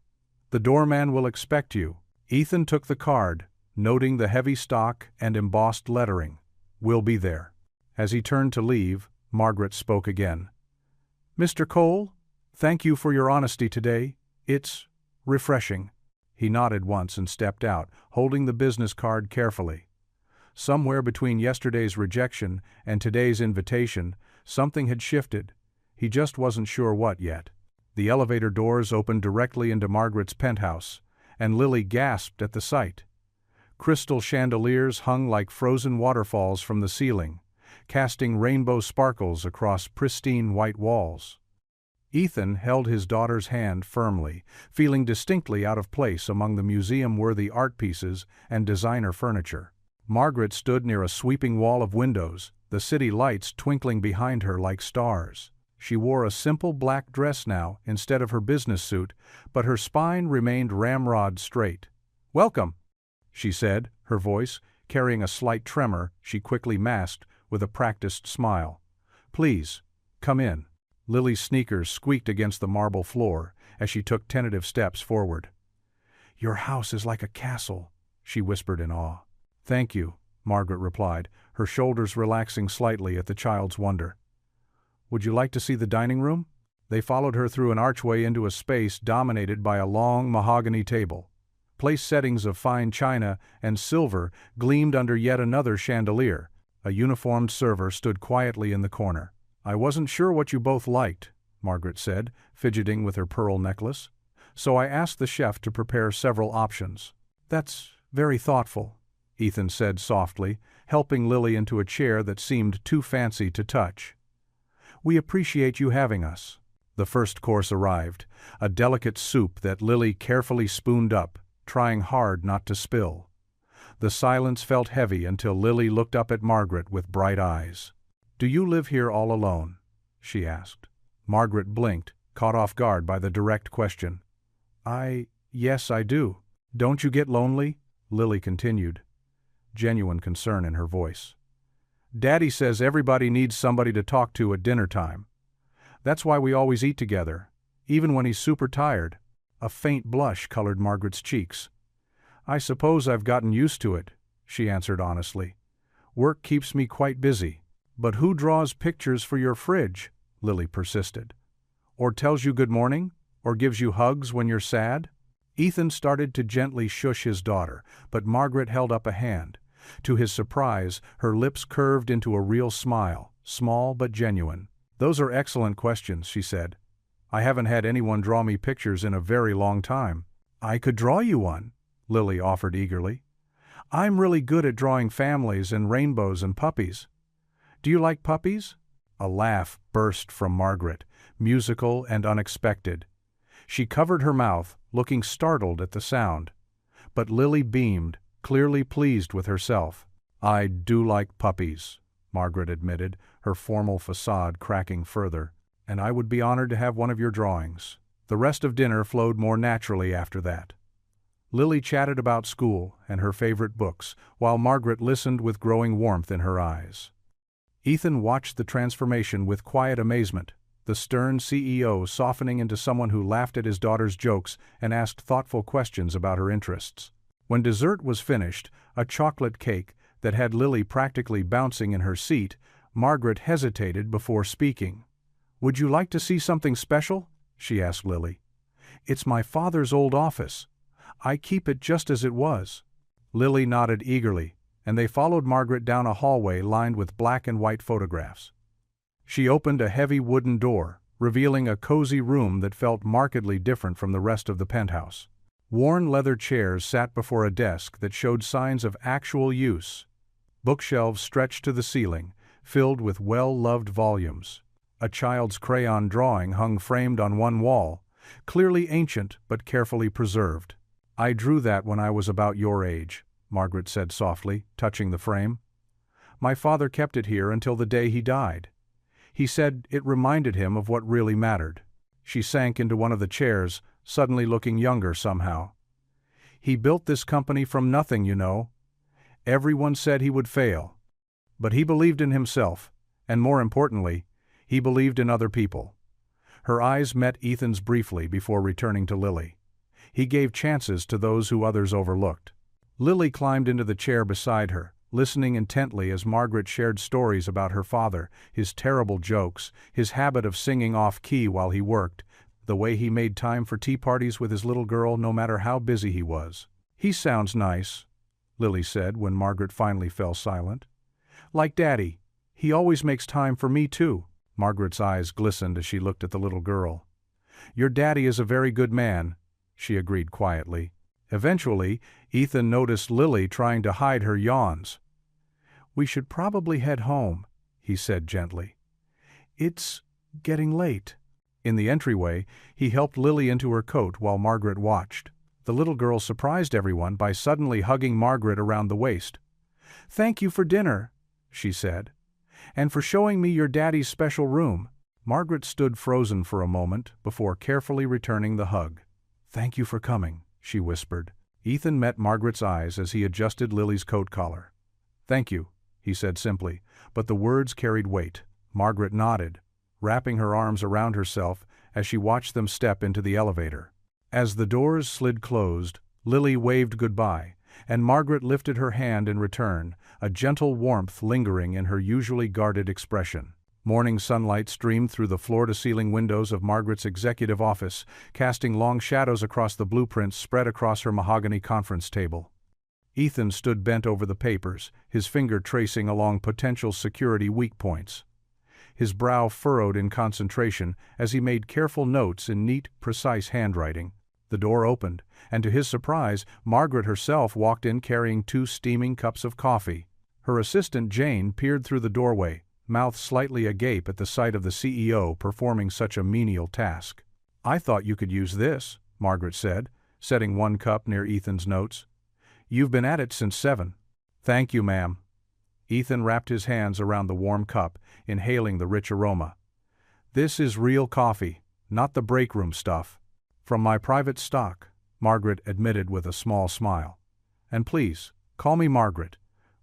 The doorman will expect you. Ethan took the card, noting the heavy stock and embossed lettering. "We'll be there." As he turned to leave, Margaret spoke again. "Mr. Cole, thank you for your honesty today. It's refreshing." He nodded once and stepped out, holding the business card carefully. Somewhere between yesterday's rejection and today's invitation, something had shifted. He just wasn't sure what yet. The elevator doors opened directly into Margaret's penthouse, and Lily gasped at the sight. Crystal chandeliers hung like frozen waterfalls from the ceiling, casting rainbow sparkles across pristine white walls. Ethan held his daughter's hand firmly, feeling distinctly out of place among the museum-worthy art pieces and designer furniture. Margaret stood near a sweeping wall of windows, the city lights twinkling behind her like stars. She wore a simple black dress now instead of her business suit, but her spine remained ramrod straight. "Welcome," she said, her voice, carrying a slight tremor she quickly masked with a practiced smile. "Please, come in." Lily's sneakers squeaked against the marble floor as she took tentative steps forward. "Your house is like a castle," she whispered in awe. "Thank you," Margaret replied, her shoulders relaxing slightly at the child's wonder. "Would you like to see the dining room?" They followed her through an archway into a space dominated by a long mahogany table. Place settings of fine china and silver gleamed under yet another chandelier. A uniformed server stood quietly in the corner. "I wasn't sure what you both liked," Margaret said, fidgeting with her pearl necklace. "So I asked the chef to prepare several options." "That's very thoughtful," Ethan said softly, helping Lily into a chair that seemed too fancy to touch. "We appreciate you having us." The first course arrived, a delicate soup that Lily carefully spooned up, trying hard not to spill. The silence felt heavy until Lily looked up at Margaret with bright eyes. "Do you live here all alone?" she asked. Margaret blinked, caught off guard by the direct question. Yes, I do." "Don't you get lonely?" Lily continued, genuine concern in her voice. "Daddy says everybody needs somebody to talk to at dinner time. That's why we always eat together, even when he's super tired." A faint blush colored Margaret's cheeks. "I suppose I've gotten used to it," she answered honestly. "Work keeps me quite busy." "But who draws pictures for your fridge?" Lily persisted. "Or tells you good morning? Or gives you hugs when you're sad?" Ethan started to gently shush his daughter, but Margaret held up a hand. To his surprise, her lips curved into a real smile, small but genuine. "Those are excellent questions," she said. "I haven't had anyone draw me pictures in a very long time." "I could draw you one," Lily offered eagerly. "I'm really good at drawing families and rainbows and puppies." "Do you like puppies?" A laugh burst from Margaret, musical and unexpected. She covered her mouth, looking startled at the sound. But Lily beamed, clearly pleased with herself. "I do like puppies," Margaret admitted, her formal facade cracking further. "And I would be honored to have one of your drawings." The rest of dinner flowed more naturally after that. Lily chatted about school and her favorite books, while Margaret listened with growing warmth in her eyes. Ethan watched the transformation with quiet amazement, the stern CEO softening into someone who laughed at his daughter's jokes and asked thoughtful questions about her interests. When dessert was finished, a chocolate cake that had Lily practically bouncing in her seat, Margaret hesitated before speaking. "Would you like to see something special?" she asked Lily. "It's my father's old office. I keep it just as it was." Lily nodded eagerly, and they followed Margaret down a hallway lined with black and white photographs. She opened a heavy wooden door, revealing a cozy room that felt markedly different from the rest of the penthouse. Worn leather chairs sat before a desk that showed signs of actual use. Bookshelves stretched to the ceiling, filled with well-loved volumes. A child's crayon drawing hung framed on one wall, clearly ancient but carefully preserved. "I drew that when I was about your age," Margaret said softly, touching the frame. "My father kept it here until the day he died. He said it reminded him of what really mattered." She sank into one of the chairs, suddenly looking younger somehow. "He built this company from nothing, you know. Everyone said he would fail. But he believed in himself, and more importantly, he believed in other people." Her eyes met Ethan's briefly before returning to Lily. He gave chances to those who others overlooked. Lily climbed into the chair beside her, listening intently as Margaret shared stories about her father, his terrible jokes, his habit of singing off-key while he worked, the way he made time for tea parties with his little girl no matter how busy he was. "He sounds nice," Lily said when Margaret finally fell silent. "Like Daddy. He always makes time for me too." Margaret's eyes glistened as she looked at the little girl. "Your daddy is a very good man," she agreed quietly. Eventually, Ethan noticed Lily trying to hide her yawns. "We should probably head home," he said gently. "It's getting late." In the entryway, he helped Lily into her coat while Margaret watched. The little girl surprised everyone by suddenly hugging Margaret around the waist. "Thank you for dinner," she said, "and for showing me your daddy's special room." Margaret stood frozen for a moment before carefully returning the hug. "Thank you for coming," she whispered. Ethan met Margaret's eyes as he adjusted Lily's coat collar. "Thank you," he said simply, but the words carried weight. Margaret nodded, wrapping her arms around herself as she watched them step into the elevator. As the doors slid closed, Lily waved goodbye, and Margaret lifted her hand in return, a gentle warmth lingering in her usually guarded expression. Morning sunlight streamed through the floor-to-ceiling windows of Margaret's executive office, casting long shadows across the blueprints spread across her mahogany conference table. Ethan stood bent over the papers, his finger tracing along potential security weak points. His brow furrowed in concentration as he made careful notes in neat, precise handwriting. The door opened, and to his surprise, Margaret herself walked in carrying 2 steaming cups of coffee. Her assistant Jane peered through the doorway, mouth slightly agape at the sight of the CEO performing such a menial task. "I thought you could use this," Margaret said, setting 1 cup near Ethan's notes. "You've been at it since 7. "Thank you, ma'am." Ethan wrapped his hands around the warm cup, inhaling the rich aroma. "This is real coffee, not the break room stuff. From my private stock," Margaret admitted with a small smile. "And please, call me Margaret.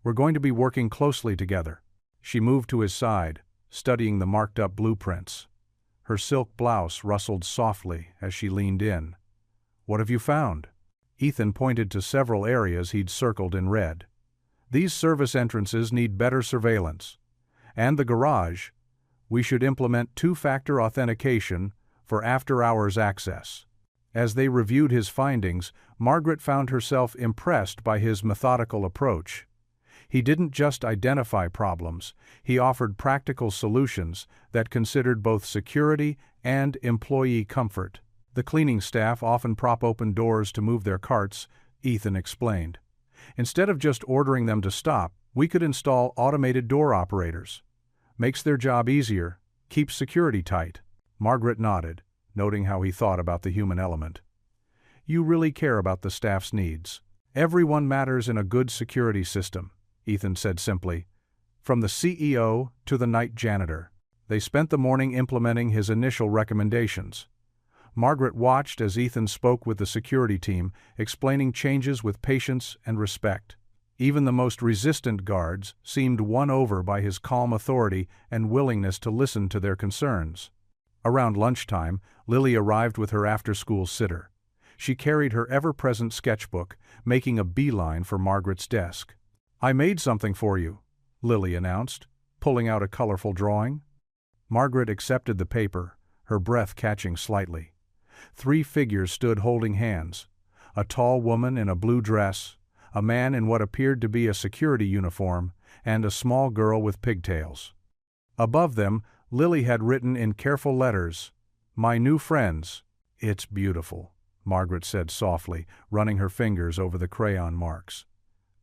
We're going to be working closely together." She moved to his side, studying the marked-up blueprints. Her silk blouse rustled softly as she leaned in. "What have you found?" Ethan pointed to several areas he'd circled in red. "These service entrances need better surveillance. And the garage. We should implement 2-factor authentication for after-hours access." As they reviewed his findings, Margaret found herself impressed by his methodical approach. He didn't just identify problems, he offered practical solutions that considered both security and employee comfort. "The cleaning staff often prop open doors to move their carts," Ethan explained. "Instead of just ordering them to stop, we could install automated door operators. Makes their job easier, keeps security tight." Margaret nodded, noting how he thought about the human element. "You really care about the staff's needs. Everyone matters in a good security system," Ethan said simply. From the CEO to the night janitor. They spent the morning implementing his initial recommendations. Margaret watched as Ethan spoke with the security team, explaining changes with patience and respect. Even the most resistant guards seemed won over by his calm authority and willingness to listen to their concerns. Around lunchtime, Lily arrived with her after-school sitter. She carried her ever-present sketchbook, making a beeline for Margaret's desk. "I made something for you," Lily announced, pulling out a colorful drawing. Margaret accepted the paper, her breath catching slightly. 3 figures stood holding hands: a tall woman in a blue dress, a man in what appeared to be a security uniform, and a small girl with pigtails. Above them, Lily had written in careful letters, "My new friends." "It's beautiful," Margaret said softly, running her fingers over the crayon marks.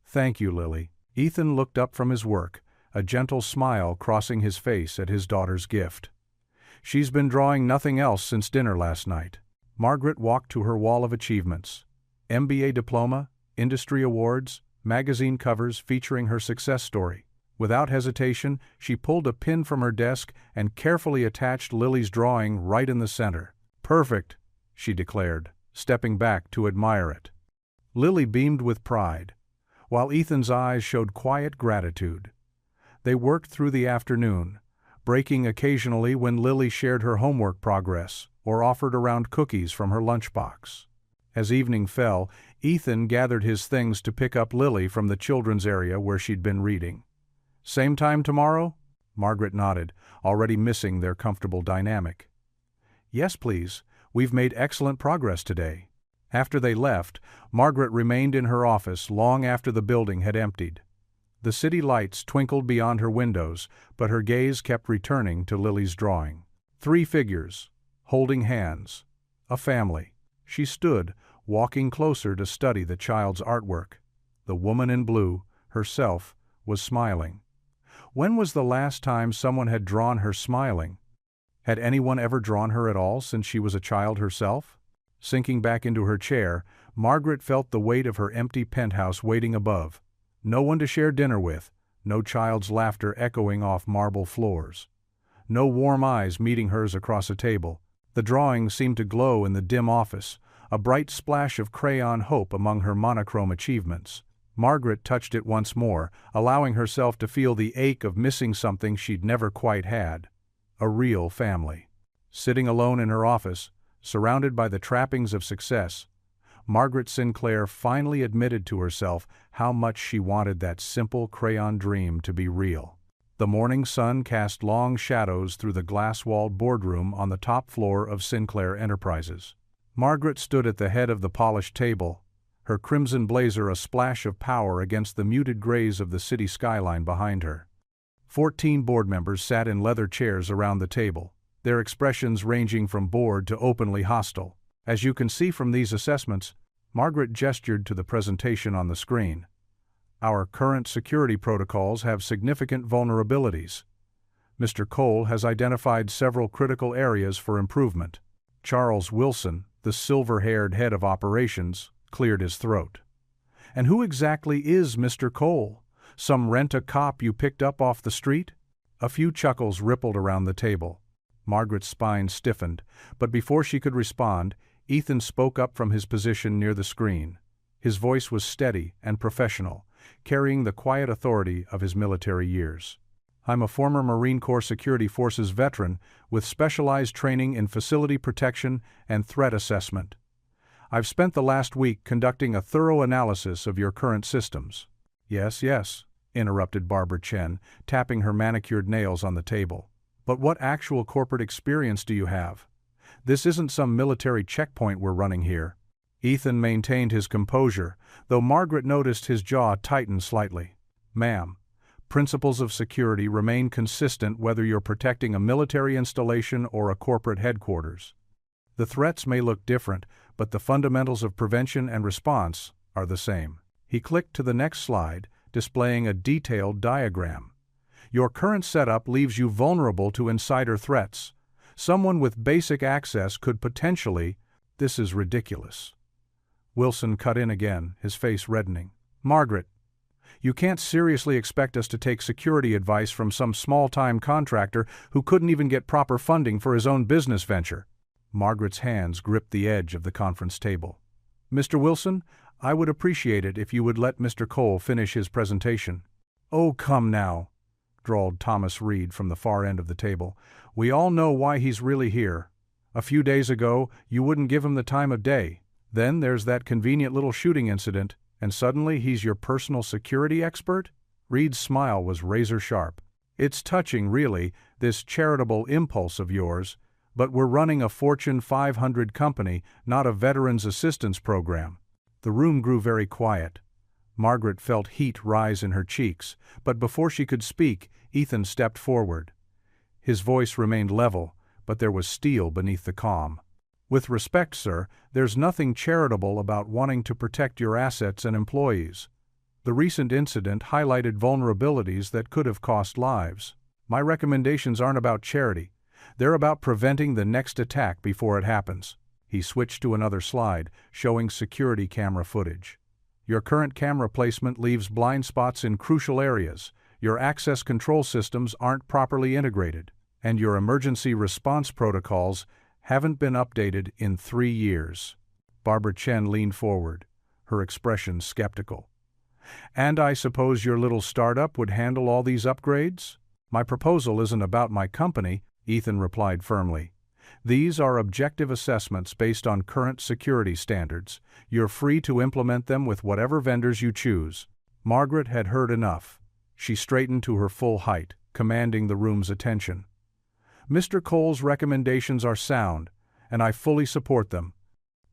"Thank you, Lily." Ethan looked up from his work, a gentle smile crossing his face at his daughter's gift. "She's been drawing nothing else since dinner last night." Margaret walked to her wall of achievements. MBA diploma, industry awards, magazine covers featuring her success story. Without hesitation, she pulled a pin from her desk and carefully attached Lily's drawing right in the center. "Perfect," she declared, stepping back to admire it. Lily beamed with pride, while Ethan's eyes showed quiet gratitude. They worked through the afternoon, breaking occasionally when Lily shared her homework progress or offered around cookies from her lunchbox. As evening fell, Ethan gathered his things to pick up Lily from the children's area where she'd been reading. "Same time tomorrow?" Margaret nodded, already missing their comfortable dynamic. "Yes, please. We've made excellent progress today." After they left, Margaret remained in her office long after the building had emptied. The city lights twinkled beyond her windows, but her gaze kept returning to Lily's drawing. 3 figures, holding hands, a family. She stood, walking closer to study the child's artwork. The woman in blue, herself, was smiling. When was the last time someone had drawn her smiling? Had anyone ever drawn her at all since she was a child herself? Sinking back into her chair, Margaret felt the weight of her empty penthouse waiting above. No one to share dinner with, no child's laughter echoing off marble floors. No warm eyes meeting hers across a table. The drawing seemed to glow in the dim office, a bright splash of crayon hope among her monochrome achievements. Margaret touched it once more, allowing herself to feel the ache of missing something she'd never quite had: a real family. Sitting alone in her office, surrounded by the trappings of success, Margaret Sinclair finally admitted to herself how much she wanted that simple crayon dream to be real. The morning sun cast long shadows through the glass-walled boardroom on the top floor of Sinclair Enterprises. Margaret stood at the head of the polished table, her crimson blazer a splash of power against the muted grays of the city skyline behind her. 14 board members sat in leather chairs around the table, their expressions ranging from bored to openly hostile. "As you can see from these assessments," Margaret gestured to the presentation on the screen, "our current security protocols have significant vulnerabilities. Mr. Cole has identified several critical areas for improvement." Charles Wilson, the silver-haired head of operations, cleared his throat. "And who exactly is Mr. Cole? Some rent-a-cop you picked up off the street?" A few chuckles rippled around the table. Margaret's spine stiffened, but before she could respond, Ethan spoke up from his position near the screen. His voice was steady and professional, carrying the quiet authority of his military years. "I'm a former Marine Corps Security Forces veteran with specialized training in facility protection and threat assessment. I've spent the last week conducting a thorough analysis of your current systems." Yes, interrupted Barbara Chen, tapping her manicured nails on the table. "But what actual corporate experience do you have? This isn't some military checkpoint we're running here." Ethan maintained his composure, though Margaret noticed his jaw tighten slightly. "Ma'am, principles of security remain consistent whether you're protecting a military installation or a corporate headquarters. The threats may look different, but the fundamentals of prevention and response are the same." He clicked to the next slide, displaying a detailed diagram. "Your current setup leaves you vulnerable to insider threats. Someone with basic access could potentially—" "This is ridiculous." Wilson cut in again, his face reddening. "Margaret, you can't seriously expect us to take security advice from some small-time contractor who couldn't even get proper funding for his own business venture." Margaret's hands gripped the edge of the conference table. "Mr. Wilson, I would appreciate it if you would let Mr. Cole finish his presentation." "Oh, come now," drawled Thomas Reed from the far end of the table. "We all know why he's really here. A few days ago, you wouldn't give him the time of day. Then there's that convenient little shooting incident, and suddenly he's your personal security expert?" Reed's smile was razor-sharp. "It's touching, really, this charitable impulse of yours, but we're running a Fortune 500 company, not a Veterans Assistance Program." The room grew very quiet. Margaret felt heat rise in her cheeks, but before she could speak, Ethan stepped forward. His voice remained level, but there was steel beneath the calm. "With respect, sir, there's nothing charitable about wanting to protect your assets and employees. The recent incident highlighted vulnerabilities that could have cost lives. My recommendations aren't about charity. They're about preventing the next attack before it happens." He switched to another slide, showing security camera footage. "Your current camera placement leaves blind spots in crucial areas, your access control systems aren't properly integrated, and your emergency response protocols haven't been updated in 3 years." Barbara Chen leaned forward, her expression skeptical. "And I suppose your little startup would handle all these upgrades?" "My proposal isn't about my company," Ethan replied firmly. "These are objective assessments based on current security standards. You're free to implement them with whatever vendors you choose." Margaret had heard enough. She straightened to her full height, commanding the room's attention. "Mr. Cole's recommendations are sound, and I fully support them.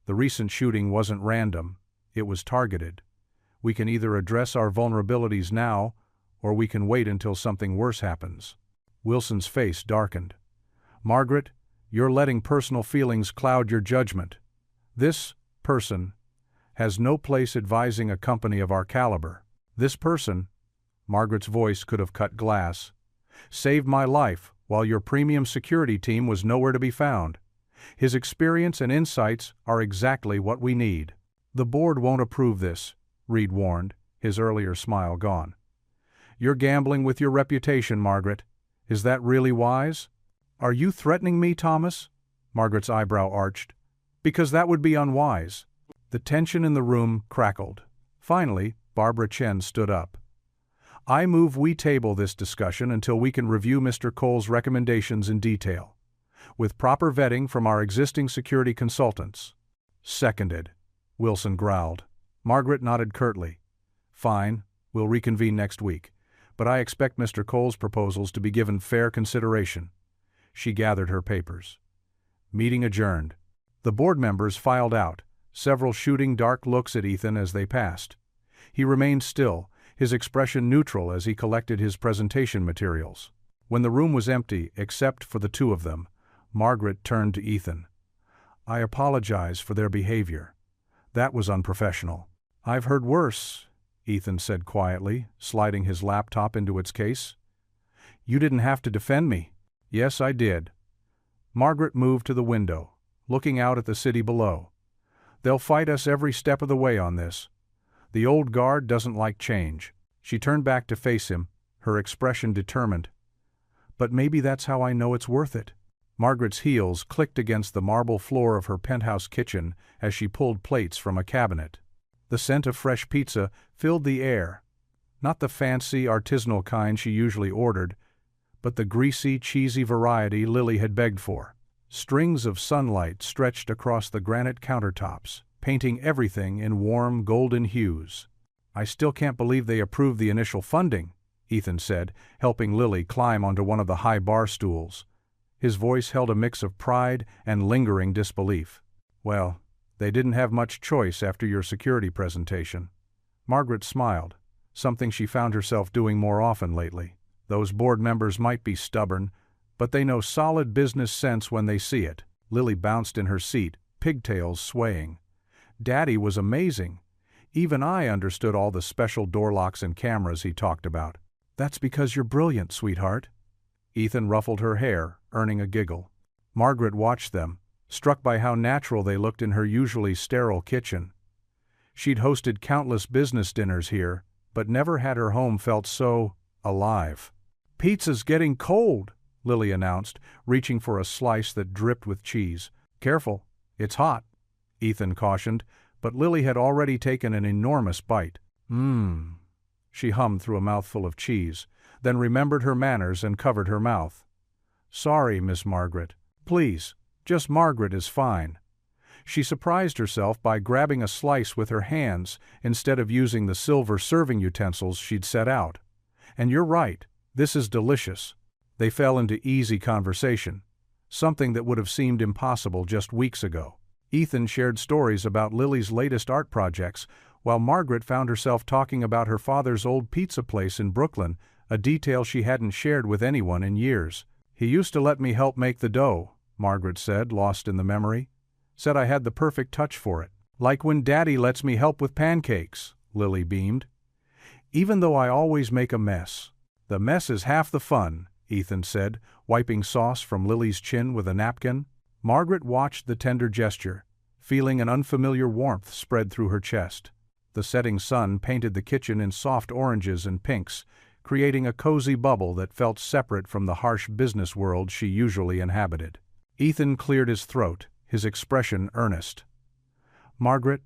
The recent shooting wasn't random, it was targeted. We can either address our vulnerabilities now, or we can wait until something worse happens." Wilson's face darkened. "Margaret, you're letting personal feelings cloud your judgment. This person has no place advising a company of our caliber. This person," Margaret's voice could have cut glass, "saved my life while your premium security team was nowhere to be found. His experience and insights are exactly what we need." "The board won't approve this," Reed warned, his earlier smile gone. "You're gambling with your reputation, Margaret. Is that really wise?" "Are you threatening me, Thomas?" Margaret's eyebrow arched. "Because that would be unwise." The tension in the room crackled. Finally, Barbara Chen stood up. "I move we table this discussion until we can review Mr. Cole's recommendations in detail, with proper vetting from our existing security consultants." "Seconded," Wilson growled. Margaret nodded curtly. "Fine, we'll reconvene next week, but I expect Mr. Cole's proposals to be given fair consideration." She gathered her papers. Meeting adjourned. The board members filed out, several shooting dark looks at Ethan as they passed. He remained still, his expression neutral as he collected his presentation materials. When the room was empty, except for the two of them, Margaret turned to Ethan. "I apologize for their behavior. That was unprofessional." "I've heard worse," Ethan said quietly, sliding his laptop into its case. "You didn't have to defend me." "Yes, I did." Margaret moved to the window, looking out at the city below. "They'll fight us every step of the way on this. The old guard doesn't like change." She turned back to face him, her expression determined. "But maybe that's how I know it's worth it." Margaret's heels clicked against the marble floor of her penthouse kitchen as she pulled plates from a cabinet. The scent of fresh pizza filled the air. Not the fancy, artisanal kind she usually ordered, but the greasy, cheesy variety Lily had begged for. Strings of sunlight stretched across the granite countertops, painting everything in warm, golden hues. "I still can't believe they approved the initial funding," Ethan said, helping Lily climb onto one of the high bar stools. His voice held a mix of pride and lingering disbelief. "Well, they didn't have much choice after your security presentation." Margaret smiled, something she found herself doing more often lately. Those board members might be stubborn, but they know solid business sense when they see it. Lily bounced in her seat, pigtails swaying. "Daddy was amazing. Even I understood all the special door locks and cameras he talked about." "That's because you're brilliant, sweetheart." Ethan ruffled her hair, earning a giggle. Margaret watched them, struck by how natural they looked in her usually sterile kitchen. She'd hosted countless business dinners here, but never had her home felt so alive. "Pizza's getting cold," Lily announced, reaching for a slice that dripped with cheese. Careful, it's hot, Ethan cautioned, but Lily had already taken an enormous bite. Mmm. She hummed through a mouthful of cheese, then remembered her manners and covered her mouth. Sorry, Miss Margaret. Please, just Margaret is fine. She surprised herself by grabbing a slice with her hands instead of using the silver serving utensils she'd set out. And you're right, this is delicious. They fell into easy conversation, something that would have seemed impossible just weeks ago. Ethan shared stories about Lily's latest art projects, while Margaret found herself talking about her father's old pizza place in Brooklyn, a detail she hadn't shared with anyone in years. He used to let me help make the dough, Margaret said, lost in the memory. Said I had the perfect touch for it. Like when Daddy lets me help with pancakes, Lily beamed. Even though I always make a mess. The mess is half the fun, Ethan said, wiping sauce from Lily's chin with a napkin. Margaret watched the tender gesture, feeling an unfamiliar warmth spread through her chest. The setting sun painted the kitchen in soft oranges and pinks, creating a cozy bubble that felt separate from the harsh business world she usually inhabited. Ethan cleared his throat, his expression earnest. Margaret,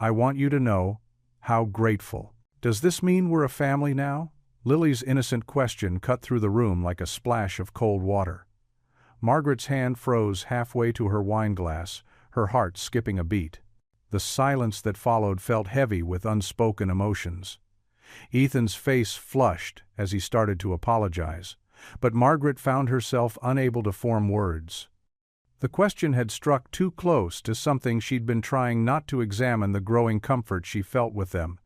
I want you to know how grateful. Does this mean we're a family now? Lily's innocent question cut through the room like a splash of cold water. Margaret's hand froze halfway to her wineglass, her heart skipping a beat. The silence that followed felt heavy with unspoken emotions. Ethan's face flushed as he started to apologize, but Margaret found herself unable to form words. The question had struck too close to something she'd been trying not to examine, the growing comfort she felt with them,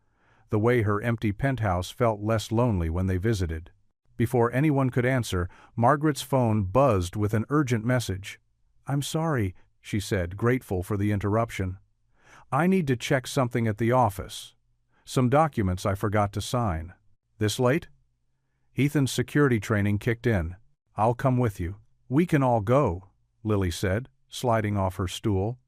the way her empty penthouse felt less lonely when they visited. Before anyone could answer, Margaret's phone buzzed with an urgent message. I'm sorry, she said, grateful for the interruption. I need to check something at the office. Some documents I forgot to sign. This late? Ethan's security training kicked in. I'll come with you. We can all go, Lily said, sliding off her stool.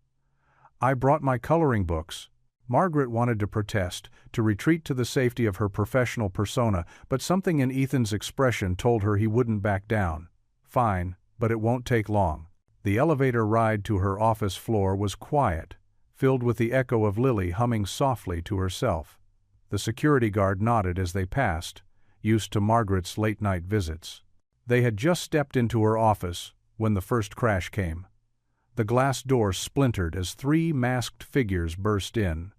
I brought my coloring books. Margaret wanted to protest, to retreat to the safety of her professional persona, but something in Ethan's expression told her he wouldn't back down. Fine, but it won't take long. The elevator ride to her office floor was quiet, filled with the echo of Lily humming softly to herself. The security guard nodded as they passed, used to Margaret's late-night visits. They had just stepped into her office when the first crash came. The glass door splintered as three masked figures burst in,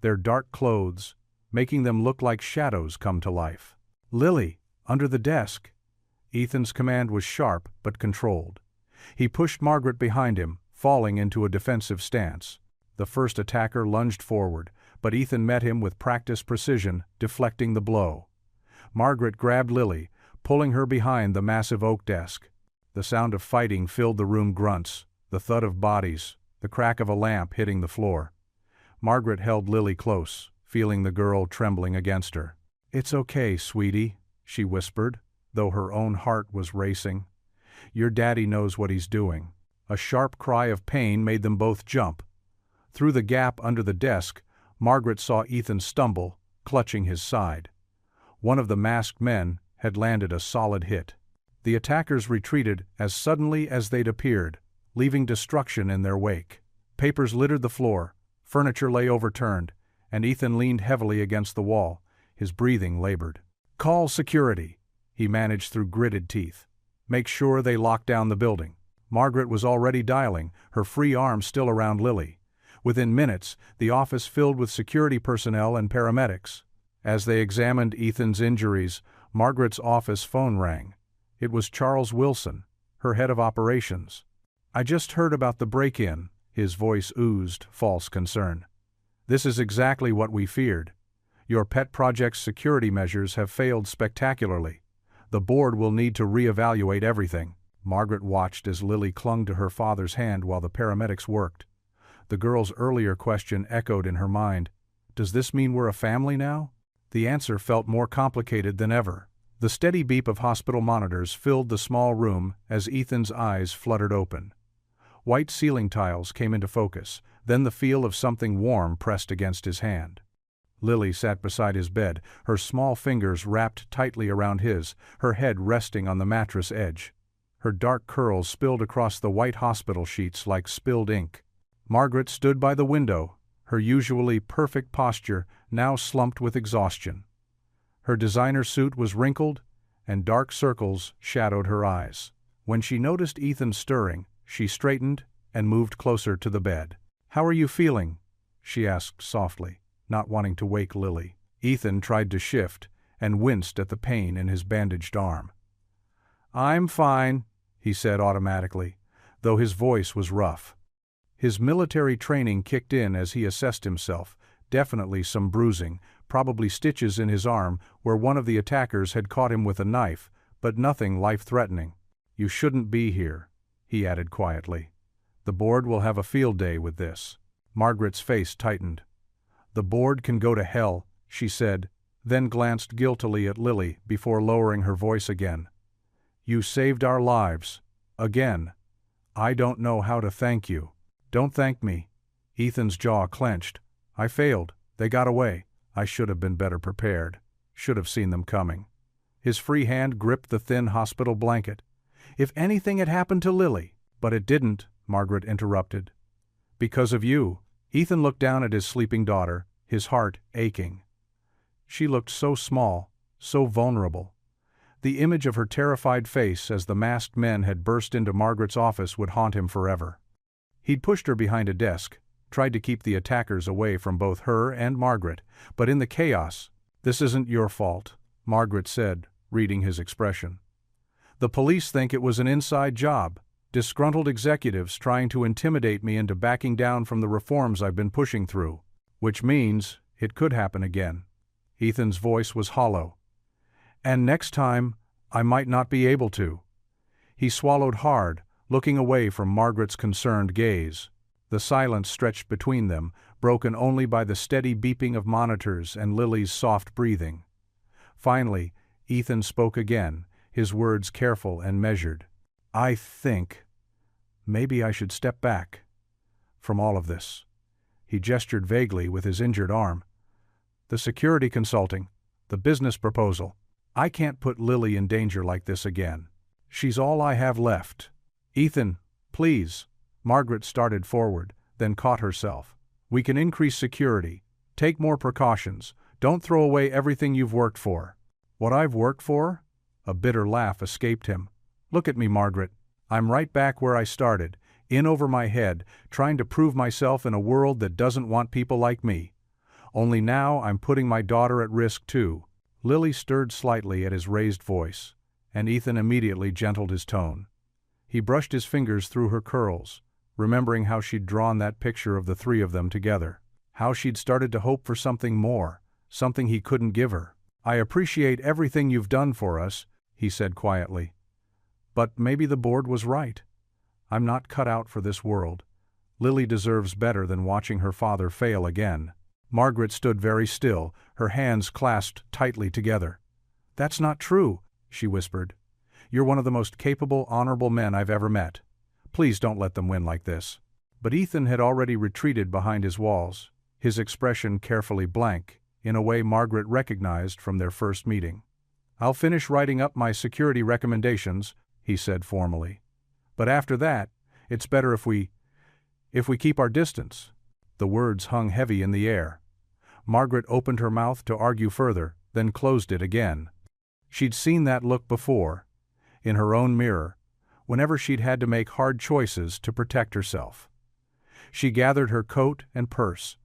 their dark clothes making them look like shadows come to life. Lily, under the desk. Ethan's command was sharp but controlled. He pushed Margaret behind him, falling into a defensive stance. The first attacker lunged forward, but Ethan met him with practiced precision, deflecting the blow. Margaret grabbed Lily, pulling her behind the massive oak desk. The sound of fighting filled the room. Grunts, the thud of bodies, the crack of a lamp hitting the floor. Margaret held Lily close, feeling the girl trembling against her. It's okay, sweetie, she whispered, though her own heart was racing. Your daddy knows what he's doing. A sharp cry of pain made them both jump. Through the gap under the desk, Margaret saw Ethan stumble, clutching his side. One of the masked men had landed a solid hit. The attackers retreated as suddenly as they'd appeared, leaving destruction in their wake. Papers littered the floor, furniture lay overturned, and Ethan leaned heavily against the wall, his breathing labored. Call security, he managed through gritted teeth. Make sure they lock down the building. Margaret was already dialing, her free arm still around Lily. Within minutes, the office filled with security personnel and paramedics. As they examined Ethan's injuries, Margaret's office phone rang. It was Charles Wilson, her head of operations. I just heard about the break-in, his voice oozed false concern. This is exactly what we feared. Your pet project's security measures have failed spectacularly. The board will need to reevaluate everything. Margaret watched as Lily clung to her father's hand while the paramedics worked. The girl's earlier question echoed in her mind. Does this mean we're a family now? The answer felt more complicated than ever. The steady beep of hospital monitors filled the small room as Ethan's eyes fluttered open. White ceiling tiles came into focus, then the feel of something warm pressed against his hand. Lily sat beside his bed, her small fingers wrapped tightly around his, her head resting on the mattress edge. Her dark curls spilled across the white hospital sheets like spilled ink. Margaret stood by the window, her usually perfect posture now slumped with exhaustion. Her designer suit was wrinkled, and dark circles shadowed her eyes. When she noticed Ethan stirring, she straightened and moved closer to the bed. "How are you feeling?" she asked softly, not wanting to wake Lily. Ethan tried to shift and winced at the pain in his bandaged arm. "I'm fine," he said automatically, though his voice was rough. His military training kicked in as he assessed himself, definitely some bruising, probably stitches in his arm where one of the attackers had caught him with a knife, but nothing life-threatening. "You shouldn't be here," he added quietly. "The board will have a field day with this." Margaret's face tightened. "The board can go to hell," she said, then glanced guiltily at Lily before lowering her voice again. "You saved our lives. Again. I don't know how to thank you." "Don't thank me." Ethan's jaw clenched. "I failed. They got away. I should have been better prepared. Should have seen them coming." His free hand gripped the thin hospital blanket. "If anything had happened to Lily—" "But it didn't," Margaret interrupted. "Because of you." Ethan looked down at his sleeping daughter, his heart aching. She looked so small, so vulnerable. The image of her terrified face as the masked men had burst into Margaret's office would haunt him forever. He'd pushed her behind a desk, tried to keep the attackers away from both her and Margaret, but in the chaos— "This isn't your fault," Margaret said, reading his expression. "The police think it was an inside job, disgruntled executives trying to intimidate me into backing down from the reforms I've been pushing through. Which means it could happen again." Ethan's voice was hollow. "And next time, I might not be able to." He swallowed hard, looking away from Margaret's concerned gaze. The silence stretched between them, broken only by the steady beeping of monitors and Lily's soft breathing. Finally, Ethan spoke again, his words careful and measured. "I think maybe I should step back from all of this." He gestured vaguely with his injured arm. "The security consulting, the business proposal. I can't put Lily in danger like this again. She's all I have left." "Ethan, please." Margaret started forward, then caught herself. "We can increase security. Take more precautions. Don't throw away everything you've worked for." "What I've worked for?" A bitter laugh escaped him. "Look at me, Margaret. I'm right back where I started, in over my head, trying to prove myself in a world that doesn't want people like me. Only now I'm putting my daughter at risk too." Lily stirred slightly at his raised voice, and Ethan immediately gentled his tone. He brushed his fingers through her curls, remembering how she'd drawn that picture of the three of them together. How she'd started to hope for something more, something he couldn't give her. "I appreciate everything you've done for us," he said quietly. "But maybe the board was right. I'm not cut out for this world. Lily deserves better than watching her father fail again." Margaret stood very still, her hands clasped tightly together. "That's not true," she whispered. "You're one of the most capable, honorable men I've ever met. Please don't let them win like this." But Ethan had already retreated behind his walls, his expression carefully blank, in a way Margaret recognized from their first meeting. "I'll finish writing up my security recommendations," he said formally. "But after that, it's better if we keep our distance." The words hung heavy in the air. Margaret opened her mouth to argue further, then closed it again. She'd seen that look before, in her own mirror, whenever she'd had to make hard choices to protect herself. She gathered her coat and purse,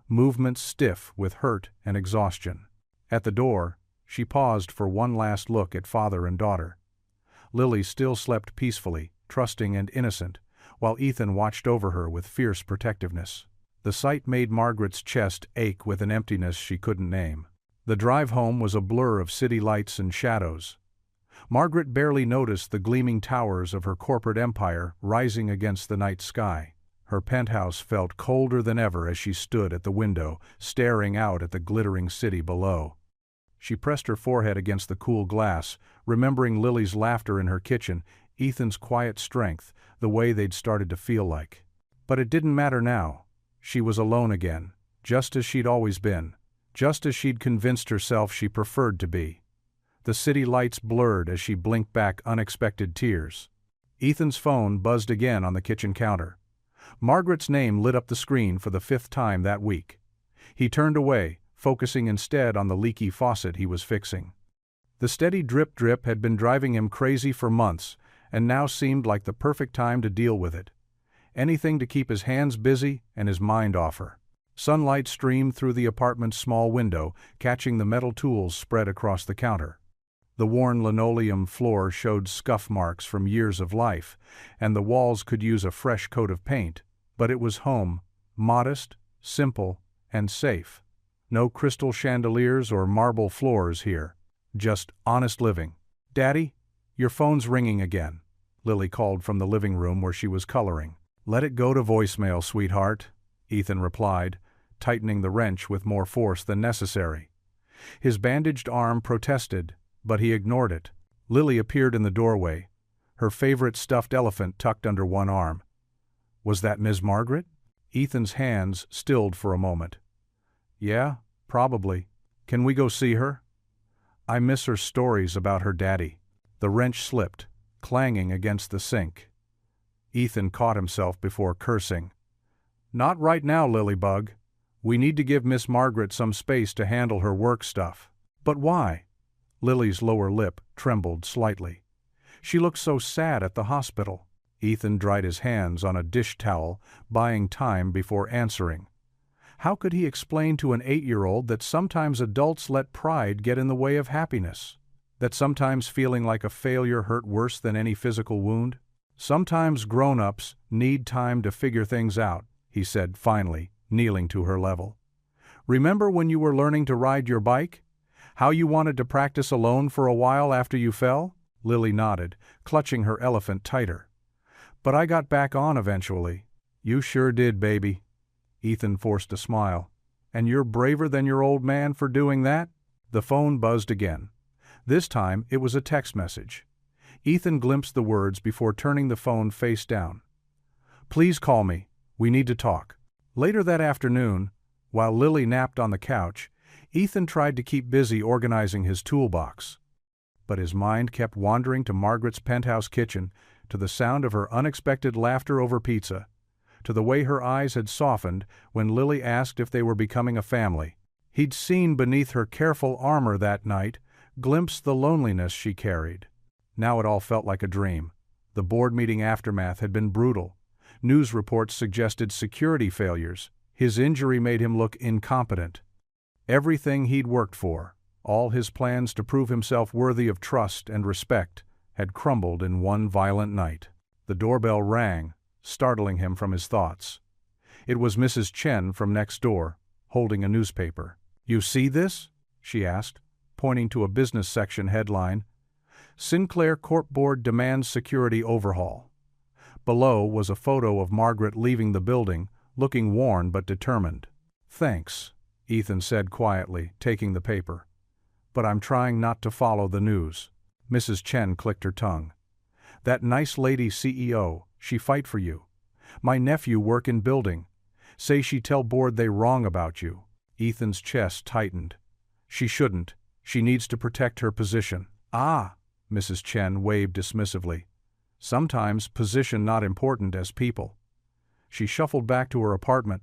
movements stiff with hurt and exhaustion. At the door, she paused for one last look at father and daughter. Lily still slept peacefully, trusting and innocent, while Ethan watched over her with fierce protectiveness. The sight made Margaret's chest ache with an emptiness she couldn't name. The drive home was a blur of city lights and shadows. Margaret barely noticed the gleaming towers of her corporate empire rising against the night sky. Her penthouse felt colder than ever as she stood at the window, staring out at the glittering city below. She pressed her forehead against the cool glass, remembering Lily's laughter in her kitchen, Ethan's quiet strength, the way they'd started to feel like. But it didn't matter now. She was alone again, just as she'd always been, just as she'd convinced herself she preferred to be. The city lights blurred as she blinked back unexpected tears. Ethan's phone buzzed again on the kitchen counter. Margaret's name lit up the screen for the 5th time that week. He turned away, focusing instead on the leaky faucet he was fixing. The steady drip-drip had been driving him crazy for months, and now seemed like the perfect time to deal with it. Anything to keep his hands busy and his mind off her. Sunlight streamed through the apartment's small window, catching the metal tools spread across the counter. The worn linoleum floor showed scuff marks from years of life, and the walls could use a fresh coat of paint, but it was home, modest, simple, and safe. No crystal chandeliers or marble floors here. Just honest living. "Daddy, your phone's ringing again," Lily called from the living room where she was coloring. "Let it go to voicemail, sweetheart," Ethan replied, tightening the wrench with more force than necessary. His bandaged arm protested, but he ignored it. Lily appeared in the doorway, her favorite stuffed elephant tucked under one arm. "Was that Ms. Margaret?" Ethan's hands stilled for a moment. "Yeah, probably. Can we go see her? I miss her stories about her daddy." The wrench slipped, clanging against the sink. Ethan caught himself before cursing. "Not right now, Lilybug. We need to give Miss Margaret some space to handle her work stuff." "But why?" Lily's lower lip trembled slightly. "She looked so sad at the hospital." Ethan dried his hands on a dish towel, buying time before answering. How could he explain to an 8-year-old that sometimes adults let pride get in the way of happiness? That sometimes feeling like a failure hurt worse than any physical wound? "Sometimes grown-ups need time to figure things out," he said finally, kneeling to her level. "Remember when you were learning to ride your bike? How you wanted to practice alone for a while after you fell?" Lily nodded, clutching her elephant tighter. "But I got back on eventually." "You sure did, baby." Ethan forced a smile. "And you're braver than your old man for doing that?" The phone buzzed again. This time it was a text message. Ethan glimpsed the words before turning the phone face down. "Please call me. We need to talk." Later that afternoon, while Lily napped on the couch, Ethan tried to keep busy organizing his toolbox. But his mind kept wandering to Margaret's penthouse kitchen, to the sound of her unexpected laughter over pizza, to the way her eyes had softened when Lily asked if they were becoming a family. He'd seen beneath her careful armor that night, glimpsed the loneliness she carried. Now it all felt like a dream. The board meeting aftermath had been brutal. News reports suggested security failures. His injury made him look incompetent. Everything he'd worked for, all his plans to prove himself worthy of trust and respect, had crumbled in one violent night. The doorbell rang, startling him from his thoughts. It was Mrs. Chen from next door, holding a newspaper. "You see this?" she asked, pointing to a business section headline. "Sinclair Corp Board demands security overhaul." Below was a photo of Margaret leaving the building, looking worn but determined. "Thanks," Ethan said quietly, taking the paper. "But I'm trying not to follow the news." Mrs. Chen clicked her tongue. "That nice lady CEO, she fight for you. My nephew work in building. Say she tell board they wrong about you." Ethan's chest tightened. "She shouldn't. She needs to protect her position." "Ah," Mrs. Chen waved dismissively. "Sometimes position not important as people." She shuffled back to her apartment,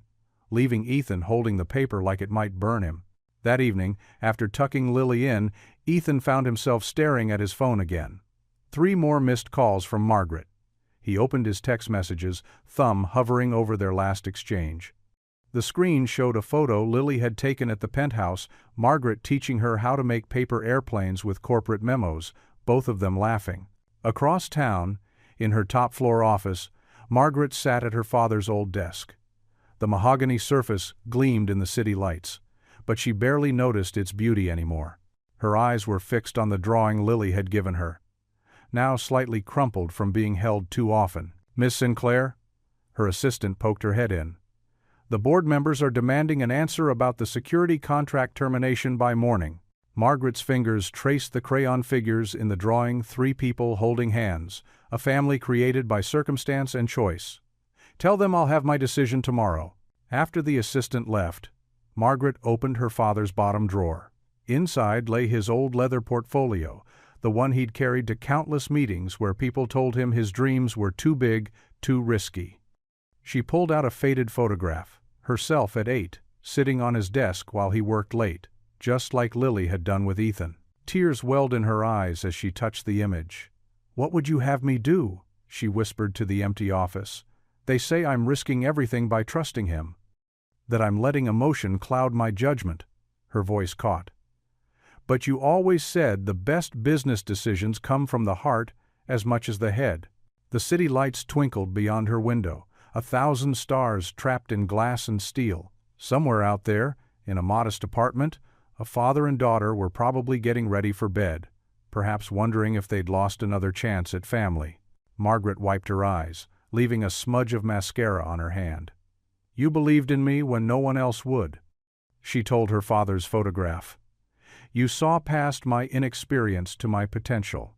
leaving Ethan holding the paper like it might burn him. That evening, after tucking Lily in, Ethan found himself staring at his phone again. 3 more missed calls from Margaret. He opened his text messages, thumb hovering over their last exchange. The screen showed a photo Lily had taken at the penthouse, Margaret teaching her how to make paper airplanes with corporate memos, both of them laughing. Across town, in her top-floor office, Margaret sat at her father's old desk. The mahogany surface gleamed in the city lights, but she barely noticed its beauty anymore. Her eyes were fixed on the drawing Lily had given her, now slightly crumpled from being held too often. "Miss Sinclair?" Her assistant poked her head in. "The board members are demanding an answer about the security contract termination by morning." Margaret's fingers traced the crayon figures in the drawing, 3 people holding hands, a family created by circumstance and choice. "Tell them I'll have my decision tomorrow." After the assistant left, Margaret opened her father's bottom drawer. Inside lay his old leather portfolio, the one he'd carried to countless meetings where people told him his dreams were too big, too risky. She pulled out a faded photograph, herself at 8, sitting on his desk while he worked late, just like Lily had done with Ethan. Tears welled in her eyes as she touched the image. "What would you have me do?" she whispered to the empty office. "They say I'm risking everything by trusting him. That I'm letting emotion cloud my judgment." Her voice caught. "But you always said the best business decisions come from the heart as much as the head." The city lights twinkled beyond her window, 1,000 stars trapped in glass and steel. Somewhere out there, in a modest apartment, a father and daughter were probably getting ready for bed, perhaps wondering if they'd lost another chance at family. Margaret wiped her eyes, leaving a smudge of mascara on her hand. "You believed in me when no one else would," she told her father's photograph. "You saw past my inexperience to my potential."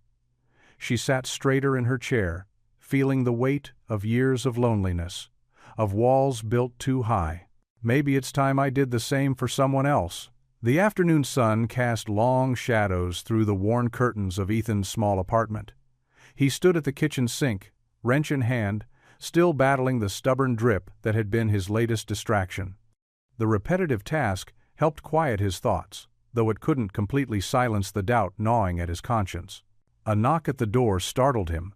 She sat straighter in her chair, feeling the weight of years of loneliness, of walls built too high. "Maybe it's time I did the same for someone else." The afternoon sun cast long shadows through the worn curtains of Ethan's small apartment. He stood at the kitchen sink, wrench in hand, still battling the stubborn drip that had been his latest distraction. The repetitive task helped quiet his thoughts, though it couldn't completely silence the doubt gnawing at his conscience. A knock at the door startled him.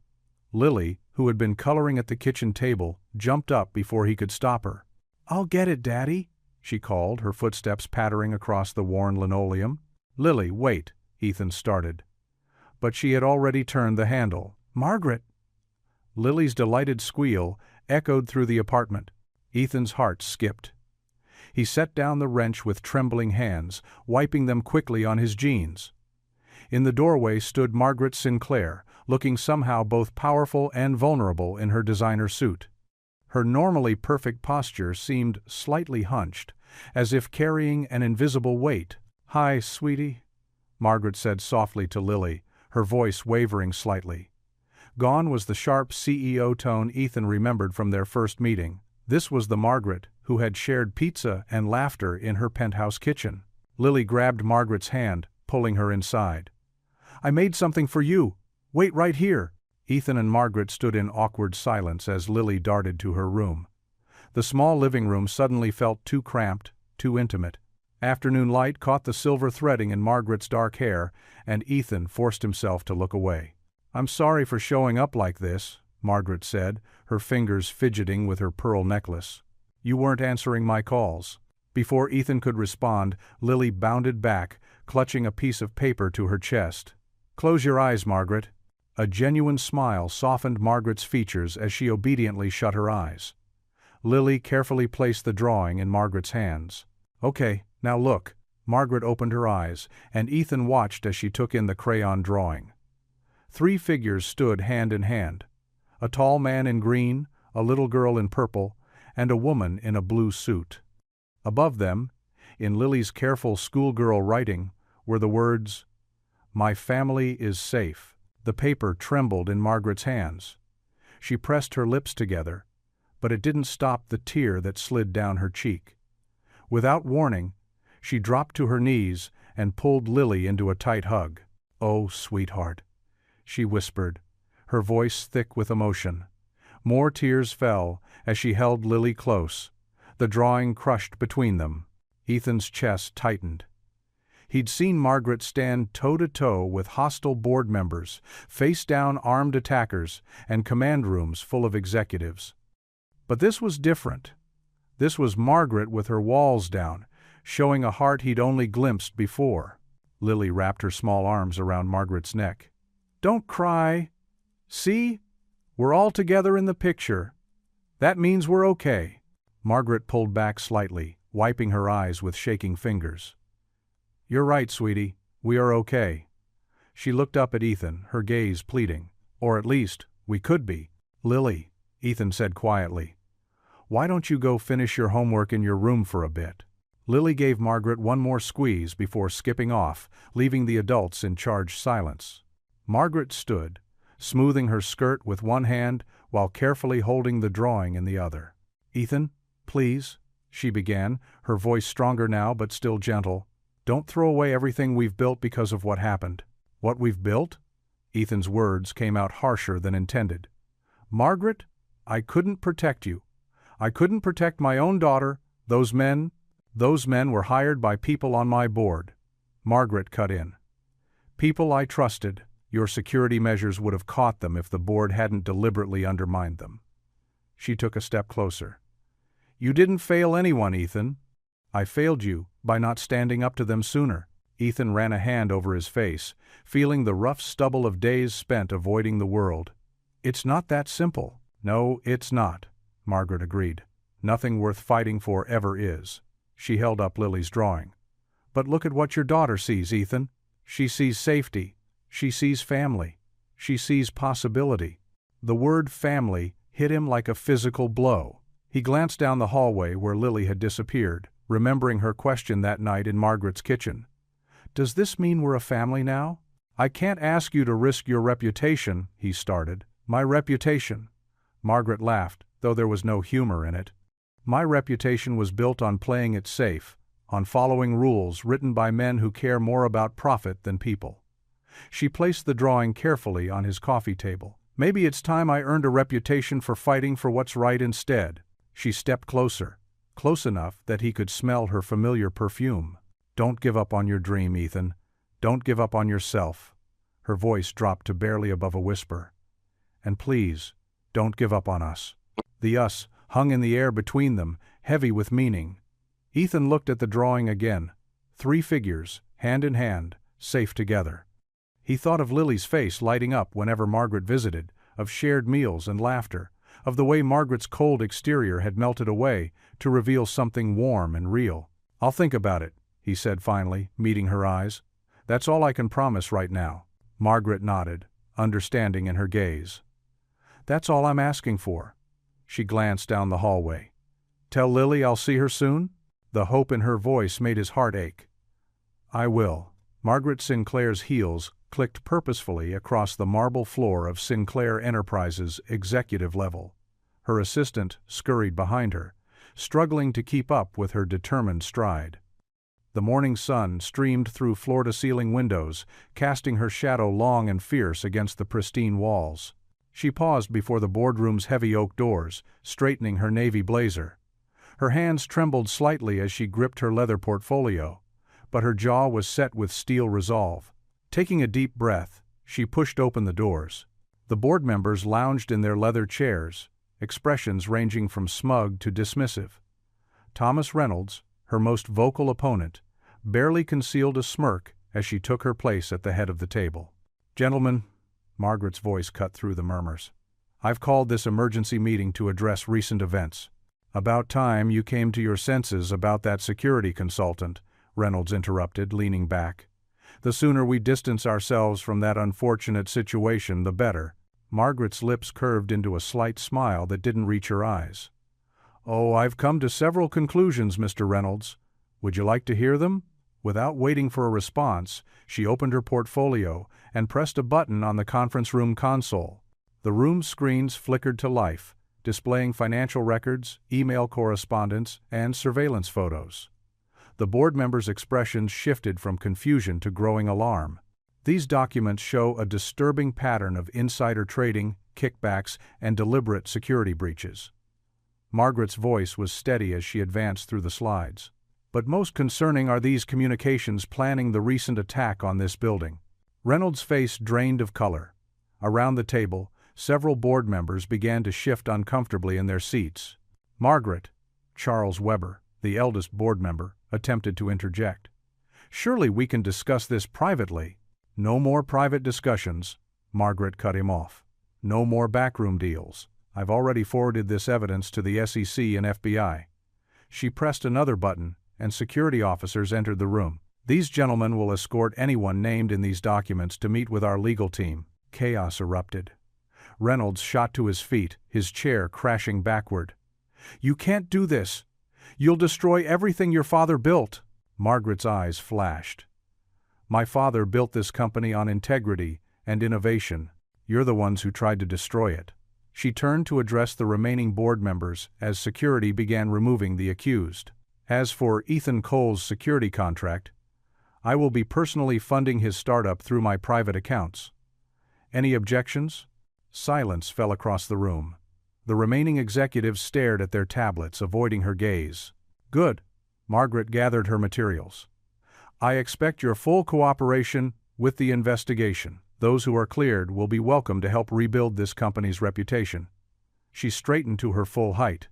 Lily, who had been coloring at the kitchen table, jumped up before he could stop her. "I'll get it, Daddy," she called, her footsteps pattering across the worn linoleum. "Lily, wait," Ethan started. But she had already turned the handle. "Margaret!" Lily's delighted squeal echoed through the apartment. Ethan's heart skipped. He set down the wrench with trembling hands, wiping them quickly on his jeans. In the doorway stood Margaret Sinclair, looking somehow both powerful and vulnerable in her designer suit. Her normally perfect posture seemed slightly hunched, as if carrying an invisible weight. "Hi, sweetie," Margaret said softly to Lily, her voice wavering slightly. Gone was the sharp CEO tone Ethan remembered from their first meeting. This was the Margaret who had shared pizza and laughter in her penthouse kitchen. Lily grabbed Margaret's hand, pulling her inside. "I made something for you. Wait right here." Ethan and Margaret stood in awkward silence as Lily darted to her room. The small living room suddenly felt too cramped, too intimate. Afternoon light caught the silver threading in Margaret's dark hair, and Ethan forced himself to look away. "I'm sorry for showing up like this," Margaret said, her fingers fidgeting with her pearl necklace. "You weren't answering my calls." Before Ethan could respond, Lily bounded back, clutching a piece of paper to her chest. "Close your eyes, Margaret." A genuine smile softened Margaret's features as she obediently shut her eyes. Lily carefully placed the drawing in Margaret's hands. "Okay, now look." Margaret opened her eyes, and Ethan watched as she took in the crayon drawing. 3 figures stood hand in hand. A tall man in green, a little girl in purple, and a woman in a blue suit. Above them, in Lily's careful schoolgirl writing, were the words, "My family is safe." The paper trembled in Margaret's hands. She pressed her lips together, but it didn't stop the tear that slid down her cheek. Without warning, she dropped to her knees and pulled Lily into a tight hug. "Oh, sweetheart," she whispered, her voice thick with emotion. More tears fell as she held Lily close, the drawing crushed between them. Ethan's chest tightened. He'd seen Margaret stand toe-to-toe with hostile board members, face-down armed attackers, and command rooms full of executives. But this was different. This was Margaret with her walls down, showing a heart he'd only glimpsed before. Lily wrapped her small arms around Margaret's neck. "Don't cry. See? We're all together in the picture. That means we're okay." Margaret pulled back slightly, wiping her eyes with shaking fingers. "You're right, sweetie. We are okay." She looked up at Ethan, her gaze pleading. "Or at least, we could be." "Lily," Ethan said quietly, "why don't you go finish your homework in your room for a bit?" Lily gave Margaret one more squeeze before skipping off, leaving the adults in charged silence. Margaret stood, smoothing her skirt with one hand while carefully holding the drawing in the other. "Ethan, please," she began, her voice stronger now but still gentle. "Don't throw away everything we've built because of what happened." What we've built? Ethan's words came out harsher than intended. Margaret, I couldn't protect you. I couldn't protect my own daughter. Those men were hired by people on my board. Margaret cut in. People I trusted. Your security measures would have caught them if the board hadn't deliberately undermined them. She took a step closer. You didn't fail anyone, Ethan. I failed you by not standing up to them sooner. Ethan ran a hand over his face, feeling the rough stubble of days spent avoiding the world. It's not that simple. No, it's not, Margaret agreed. Nothing worth fighting for ever is. She held up Lily's drawing. But look at what your daughter sees, Ethan. She sees safety. She sees family. She sees possibility. The word family hit him like a physical blow. He glanced down the hallway where Lily had disappeared, remembering her question that night in Margaret's kitchen. Does this mean we're a family now? I can't ask you to risk your reputation, he started. My reputation. Margaret laughed, though there was no humor in it. My reputation was built on playing it safe, on following rules written by men who care more about profit than people. She placed the drawing carefully on his coffee table. Maybe it's time I earned a reputation for fighting for what's right instead. She stepped closer, close enough that he could smell her familiar perfume. Don't give up on your dream, Ethan. Don't give up on yourself. Her voice dropped to barely above a whisper. And please, don't give up on us. The us hung in the air between them, heavy with meaning. Ethan looked at the drawing again. 3 figures, hand in hand, safe together. He thought of Lily's face lighting up whenever Margaret visited, of shared meals and laughter, of the way Margaret's cold exterior had melted away to reveal something warm and real. I'll think about it, he said finally, meeting her eyes. That's all I can promise right now. Margaret nodded, understanding in her gaze. That's all I'm asking for. She glanced down the hallway. Tell Lily I'll see her soon? The hope in her voice made his heart ache. I will. Margaret Sinclair's heels clicked purposefully across the marble floor of Sinclair Enterprises' executive level. Her assistant scurried behind her, struggling to keep up with her determined stride. The morning sun streamed through floor-to-ceiling windows, casting her shadow long and fierce against the pristine walls. She paused before the boardroom's heavy oak doors, straightening her navy blazer. Her hands trembled slightly as she gripped her leather portfolio, but her jaw was set with steel resolve. Taking a deep breath, she pushed open the doors. The board members lounged in their leather chairs, expressions ranging from smug to dismissive. Thomas Reynolds, her most vocal opponent, barely concealed a smirk as she took her place at the head of the table. Gentlemen, Margaret's voice cut through the murmurs. I've called this emergency meeting to address recent events. About time you came to your senses about that security consultant, Reynolds interrupted, leaning back. The sooner we distance ourselves from that unfortunate situation, the better. Margaret's lips curved into a slight smile that didn't reach her eyes. Oh, I've come to several conclusions, Mr. Reynolds. Would you like to hear them? Without waiting for a response, she opened her portfolio and pressed a button on the conference room console. The room's screens flickered to life, displaying financial records, email correspondence, and surveillance photos. The board members' expressions shifted from confusion to growing alarm. These documents show a disturbing pattern of insider trading, kickbacks, and deliberate security breaches. Margaret's voice was steady as she advanced through the slides. But most concerning are these communications planning the recent attack on this building. Reynolds' face drained of color. Around the table, several board members began to shift uncomfortably in their seats. Margaret, Charles Weber, the eldest board member, attempted to interject. Surely we can discuss this privately. No more private discussions, Margaret cut him off. No more backroom deals. I've already forwarded this evidence to the SEC and FBI. She pressed another button, and security officers entered the room. These gentlemen will escort anyone named in these documents to meet with our legal team. Chaos erupted. Reynolds shot to his feet, his chair crashing backward. You can't do this. You'll destroy everything your father built. Margaret's eyes flashed. My father built this company on integrity and innovation. You're the ones who tried to destroy it. She turned to address the remaining board members as security began removing the accused. As for Ethan Cole's security contract, I will be personally funding his startup through my private accounts. Any objections? Silence fell across the room. The remaining executives stared at their tablets, avoiding her gaze. Good. Margaret gathered her materials. I expect your full cooperation with the investigation. Those who are cleared will be welcome to help rebuild this company's reputation. She straightened to her full height.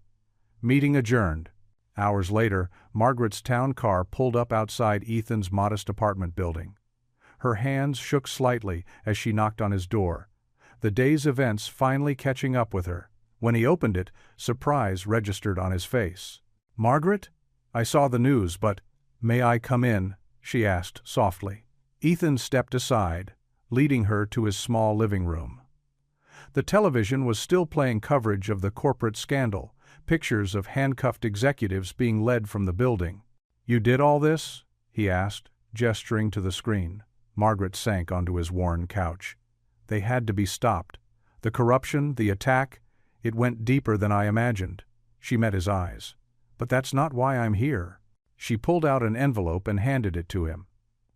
Meeting adjourned. Hours later, Margaret's town car pulled up outside Ethan's modest apartment building. Her hands shook slightly as she knocked on his door, the day's events finally catching up with her. When he opened it, surprise registered on his face. Margaret? I saw the news, but may I come in? She asked softly. Ethan stepped aside, leading her to his small living room. The television was still playing coverage of the corporate scandal, pictures of handcuffed executives being led from the building. You did all this? He asked, gesturing to the screen. Margaret sank onto his worn couch. They had to be stopped. The corruption, the attack, it went deeper than I imagined. She met his eyes. But that's not why I'm here. She pulled out an envelope and handed it to him.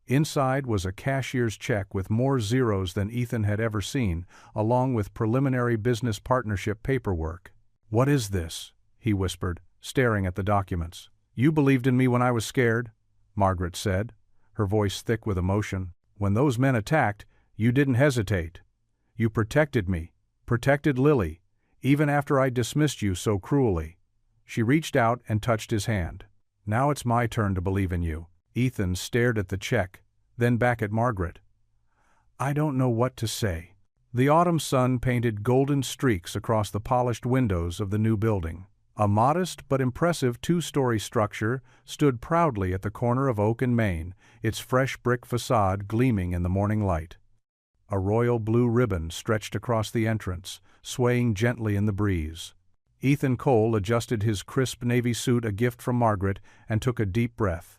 Inside was a cashier's check with more zeros than Ethan had ever seen, along with preliminary business partnership paperwork. What is this? He whispered, staring at the documents. You believed in me when I was scared, Margaret said, her voice thick with emotion. When those men attacked, you didn't hesitate. You protected me, protected Lily, even after I dismissed you so cruelly. She reached out and touched his hand. Now it's my turn to believe in you. Ethan stared at the check, then back at Margaret. I don't know what to say. The autumn sun painted golden streaks across the polished windows of the new building. A modest but impressive two-story structure stood proudly at the corner of Oak and Main, its fresh brick facade gleaming in the morning light. A royal blue ribbon stretched across the entrance, swaying gently in the breeze. Ethan Cole adjusted his crisp navy suit, a gift from Margaret, and took a deep breath.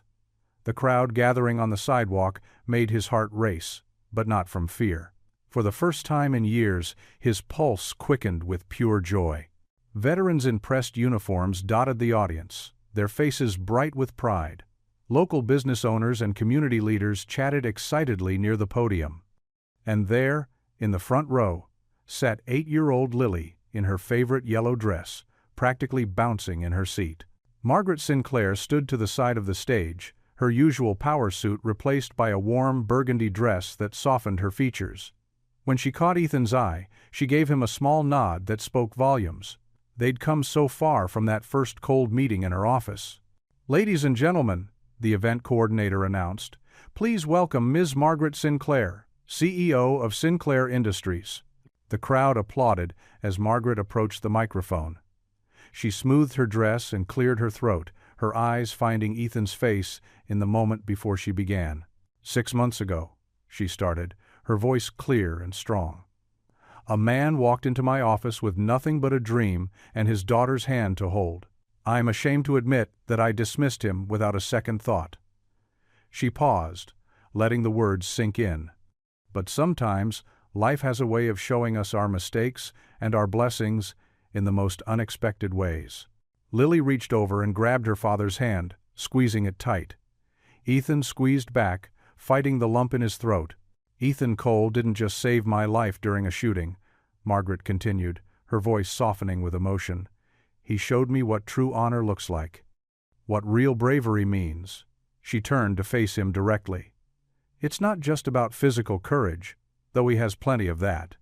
The crowd gathering on the sidewalk made his heart race, but not from fear. For the first time in years, his pulse quickened with pure joy. Veterans in pressed uniforms dotted the audience, their faces bright with pride. Local business owners and community leaders chatted excitedly near the podium. And there, in the front row, sat 8-year-old Lily in her favorite yellow dress, practically bouncing in her seat. Margaret Sinclair stood to the side of the stage, her usual power suit replaced by a warm burgundy dress that softened her features. When she caught Ethan's eye, she gave him a small nod that spoke volumes. They'd come so far from that first cold meeting in her office. Ladies and gentlemen, the event coordinator announced, please welcome Ms. Margaret Sinclair, CEO of Sinclair Industries. The crowd applauded as Margaret approached the microphone. She smoothed her dress and cleared her throat, her eyes finding Ethan's face in the moment before she began. 6 months ago, she started, her voice clear and strong. A man walked into my office with nothing but a dream and his daughter's hand to hold. I'm ashamed to admit that I dismissed him without a second thought. She paused, letting the words sink in. But sometimes, life has a way of showing us our mistakes and our blessings in the most unexpected ways. Lily reached over and grabbed her father's hand, squeezing it tight. Ethan squeezed back, fighting the lump in his throat. Ethan Cole didn't just save my life during a shooting, Margaret continued, her voice softening with emotion. He showed me what true honor looks like, what real bravery means. She turned to face him directly. It's not just about physical courage, though he has plenty of that.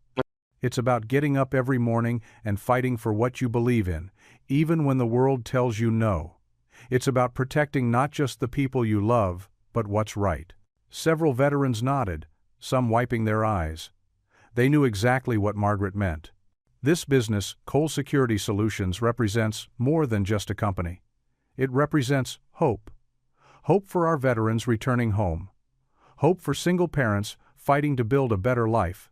It's about getting up every morning and fighting for what you believe in, even when the world tells you no. It's about protecting not just the people you love, but what's right. Several veterans nodded, some wiping their eyes. They knew exactly what Margaret meant. This business, Cole Security Solutions, represents more than just a company. It represents hope. Hope for our veterans returning home. Hope for single parents fighting to build a better life.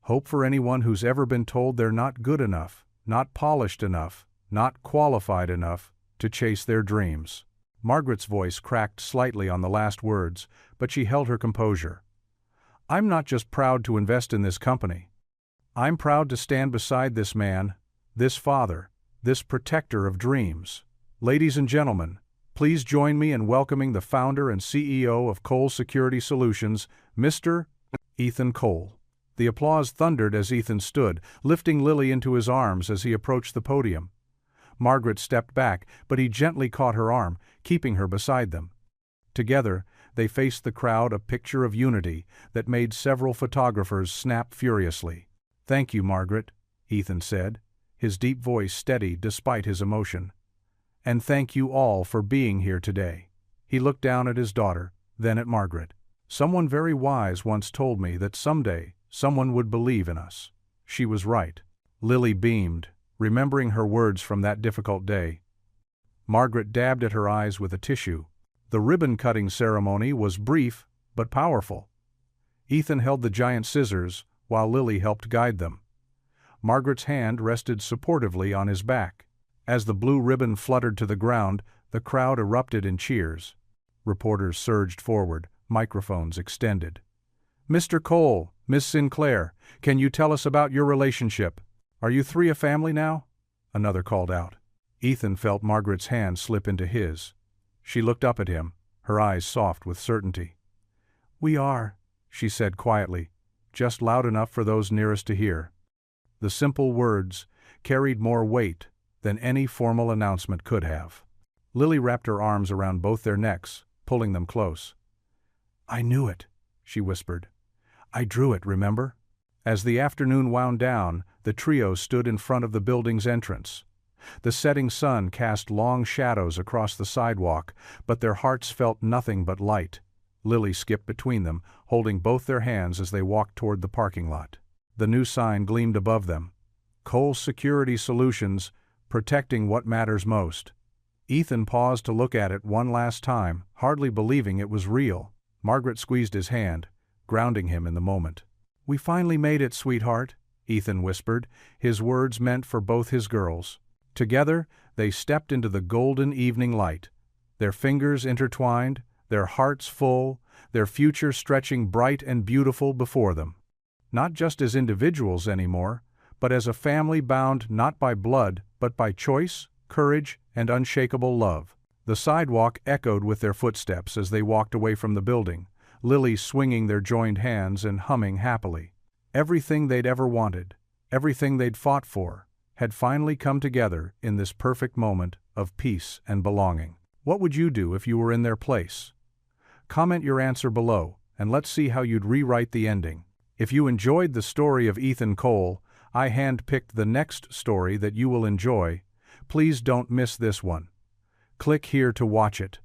Hope for anyone who's ever been told they're not good enough, not polished enough, not qualified enough to chase their dreams. Margaret's voice cracked slightly on the last words, but she held her composure. I'm not just proud to invest in this company. I'm proud to stand beside this man, this father, this protector of dreams. Ladies and gentlemen, Please join me in welcoming the founder and CEO of Cole Security Solutions, Mr. Ethan Cole. The applause thundered as Ethan stood, lifting Lily into his arms as he approached the podium. Margaret stepped back, but he gently caught her arm, keeping her beside them. Together, they faced the crowd, a picture of unity that made several photographers snap furiously. "Thank you, Margaret," Ethan said, his deep voice steady despite his emotion. "And thank you all for being here today." He looked down at his daughter, then at Margaret. "Someone very wise once told me that someday someone would believe in us." She was right. Lily beamed, remembering her words from that difficult day. Margaret dabbed at her eyes with a tissue. The ribbon-cutting ceremony was brief but powerful. Ethan held the giant scissors while Lily helped guide them. Margaret's hand rested supportively on his back. As the blue ribbon fluttered to the ground, the crowd erupted in cheers. Reporters surged forward, microphones extended. "Mr. Cole, Miss Sinclair, can you tell us about your relationship? Are you three a family now?" Another called out. Ethan felt Margaret's hand slip into his. She looked up at him, her eyes soft with certainty. "We are," she said quietly, just loud enough for those nearest to hear. The simple words carried more weight than any formal announcement could have. Lily wrapped her arms around both their necks, pulling them close. "I knew it," she whispered. "I drew it, remember?" As the afternoon wound down, the trio stood in front of the building's entrance. The setting sun cast long shadows across the sidewalk, but their hearts felt nothing but light. Lily skipped between them, holding both their hands as they walked toward the parking lot. The new sign gleamed above them. Cole Security Solutions, protecting what matters most. Ethan paused to look at it one last time, hardly believing it was real. Margaret squeezed his hand, grounding him in the moment. "We finally made it, sweetheart," Ethan whispered, his words meant for both his girls. Together, they stepped into the golden evening light, their fingers intertwined, their hearts full, their future stretching bright and beautiful before them. Not just as individuals anymore, but as a family bound not by blood, but by choice, courage, and unshakable love. The sidewalk echoed with their footsteps as they walked away from the building, Lily swinging their joined hands and humming happily. Everything they'd ever wanted, everything they'd fought for, had finally come together in this perfect moment of peace and belonging. What would you do if you were in their place? Comment your answer below, and let's see how you'd rewrite the ending. If you enjoyed the story of Ethan Cole, I hand-picked the next story that you will enjoy. Please don't miss this one. Click here to watch it.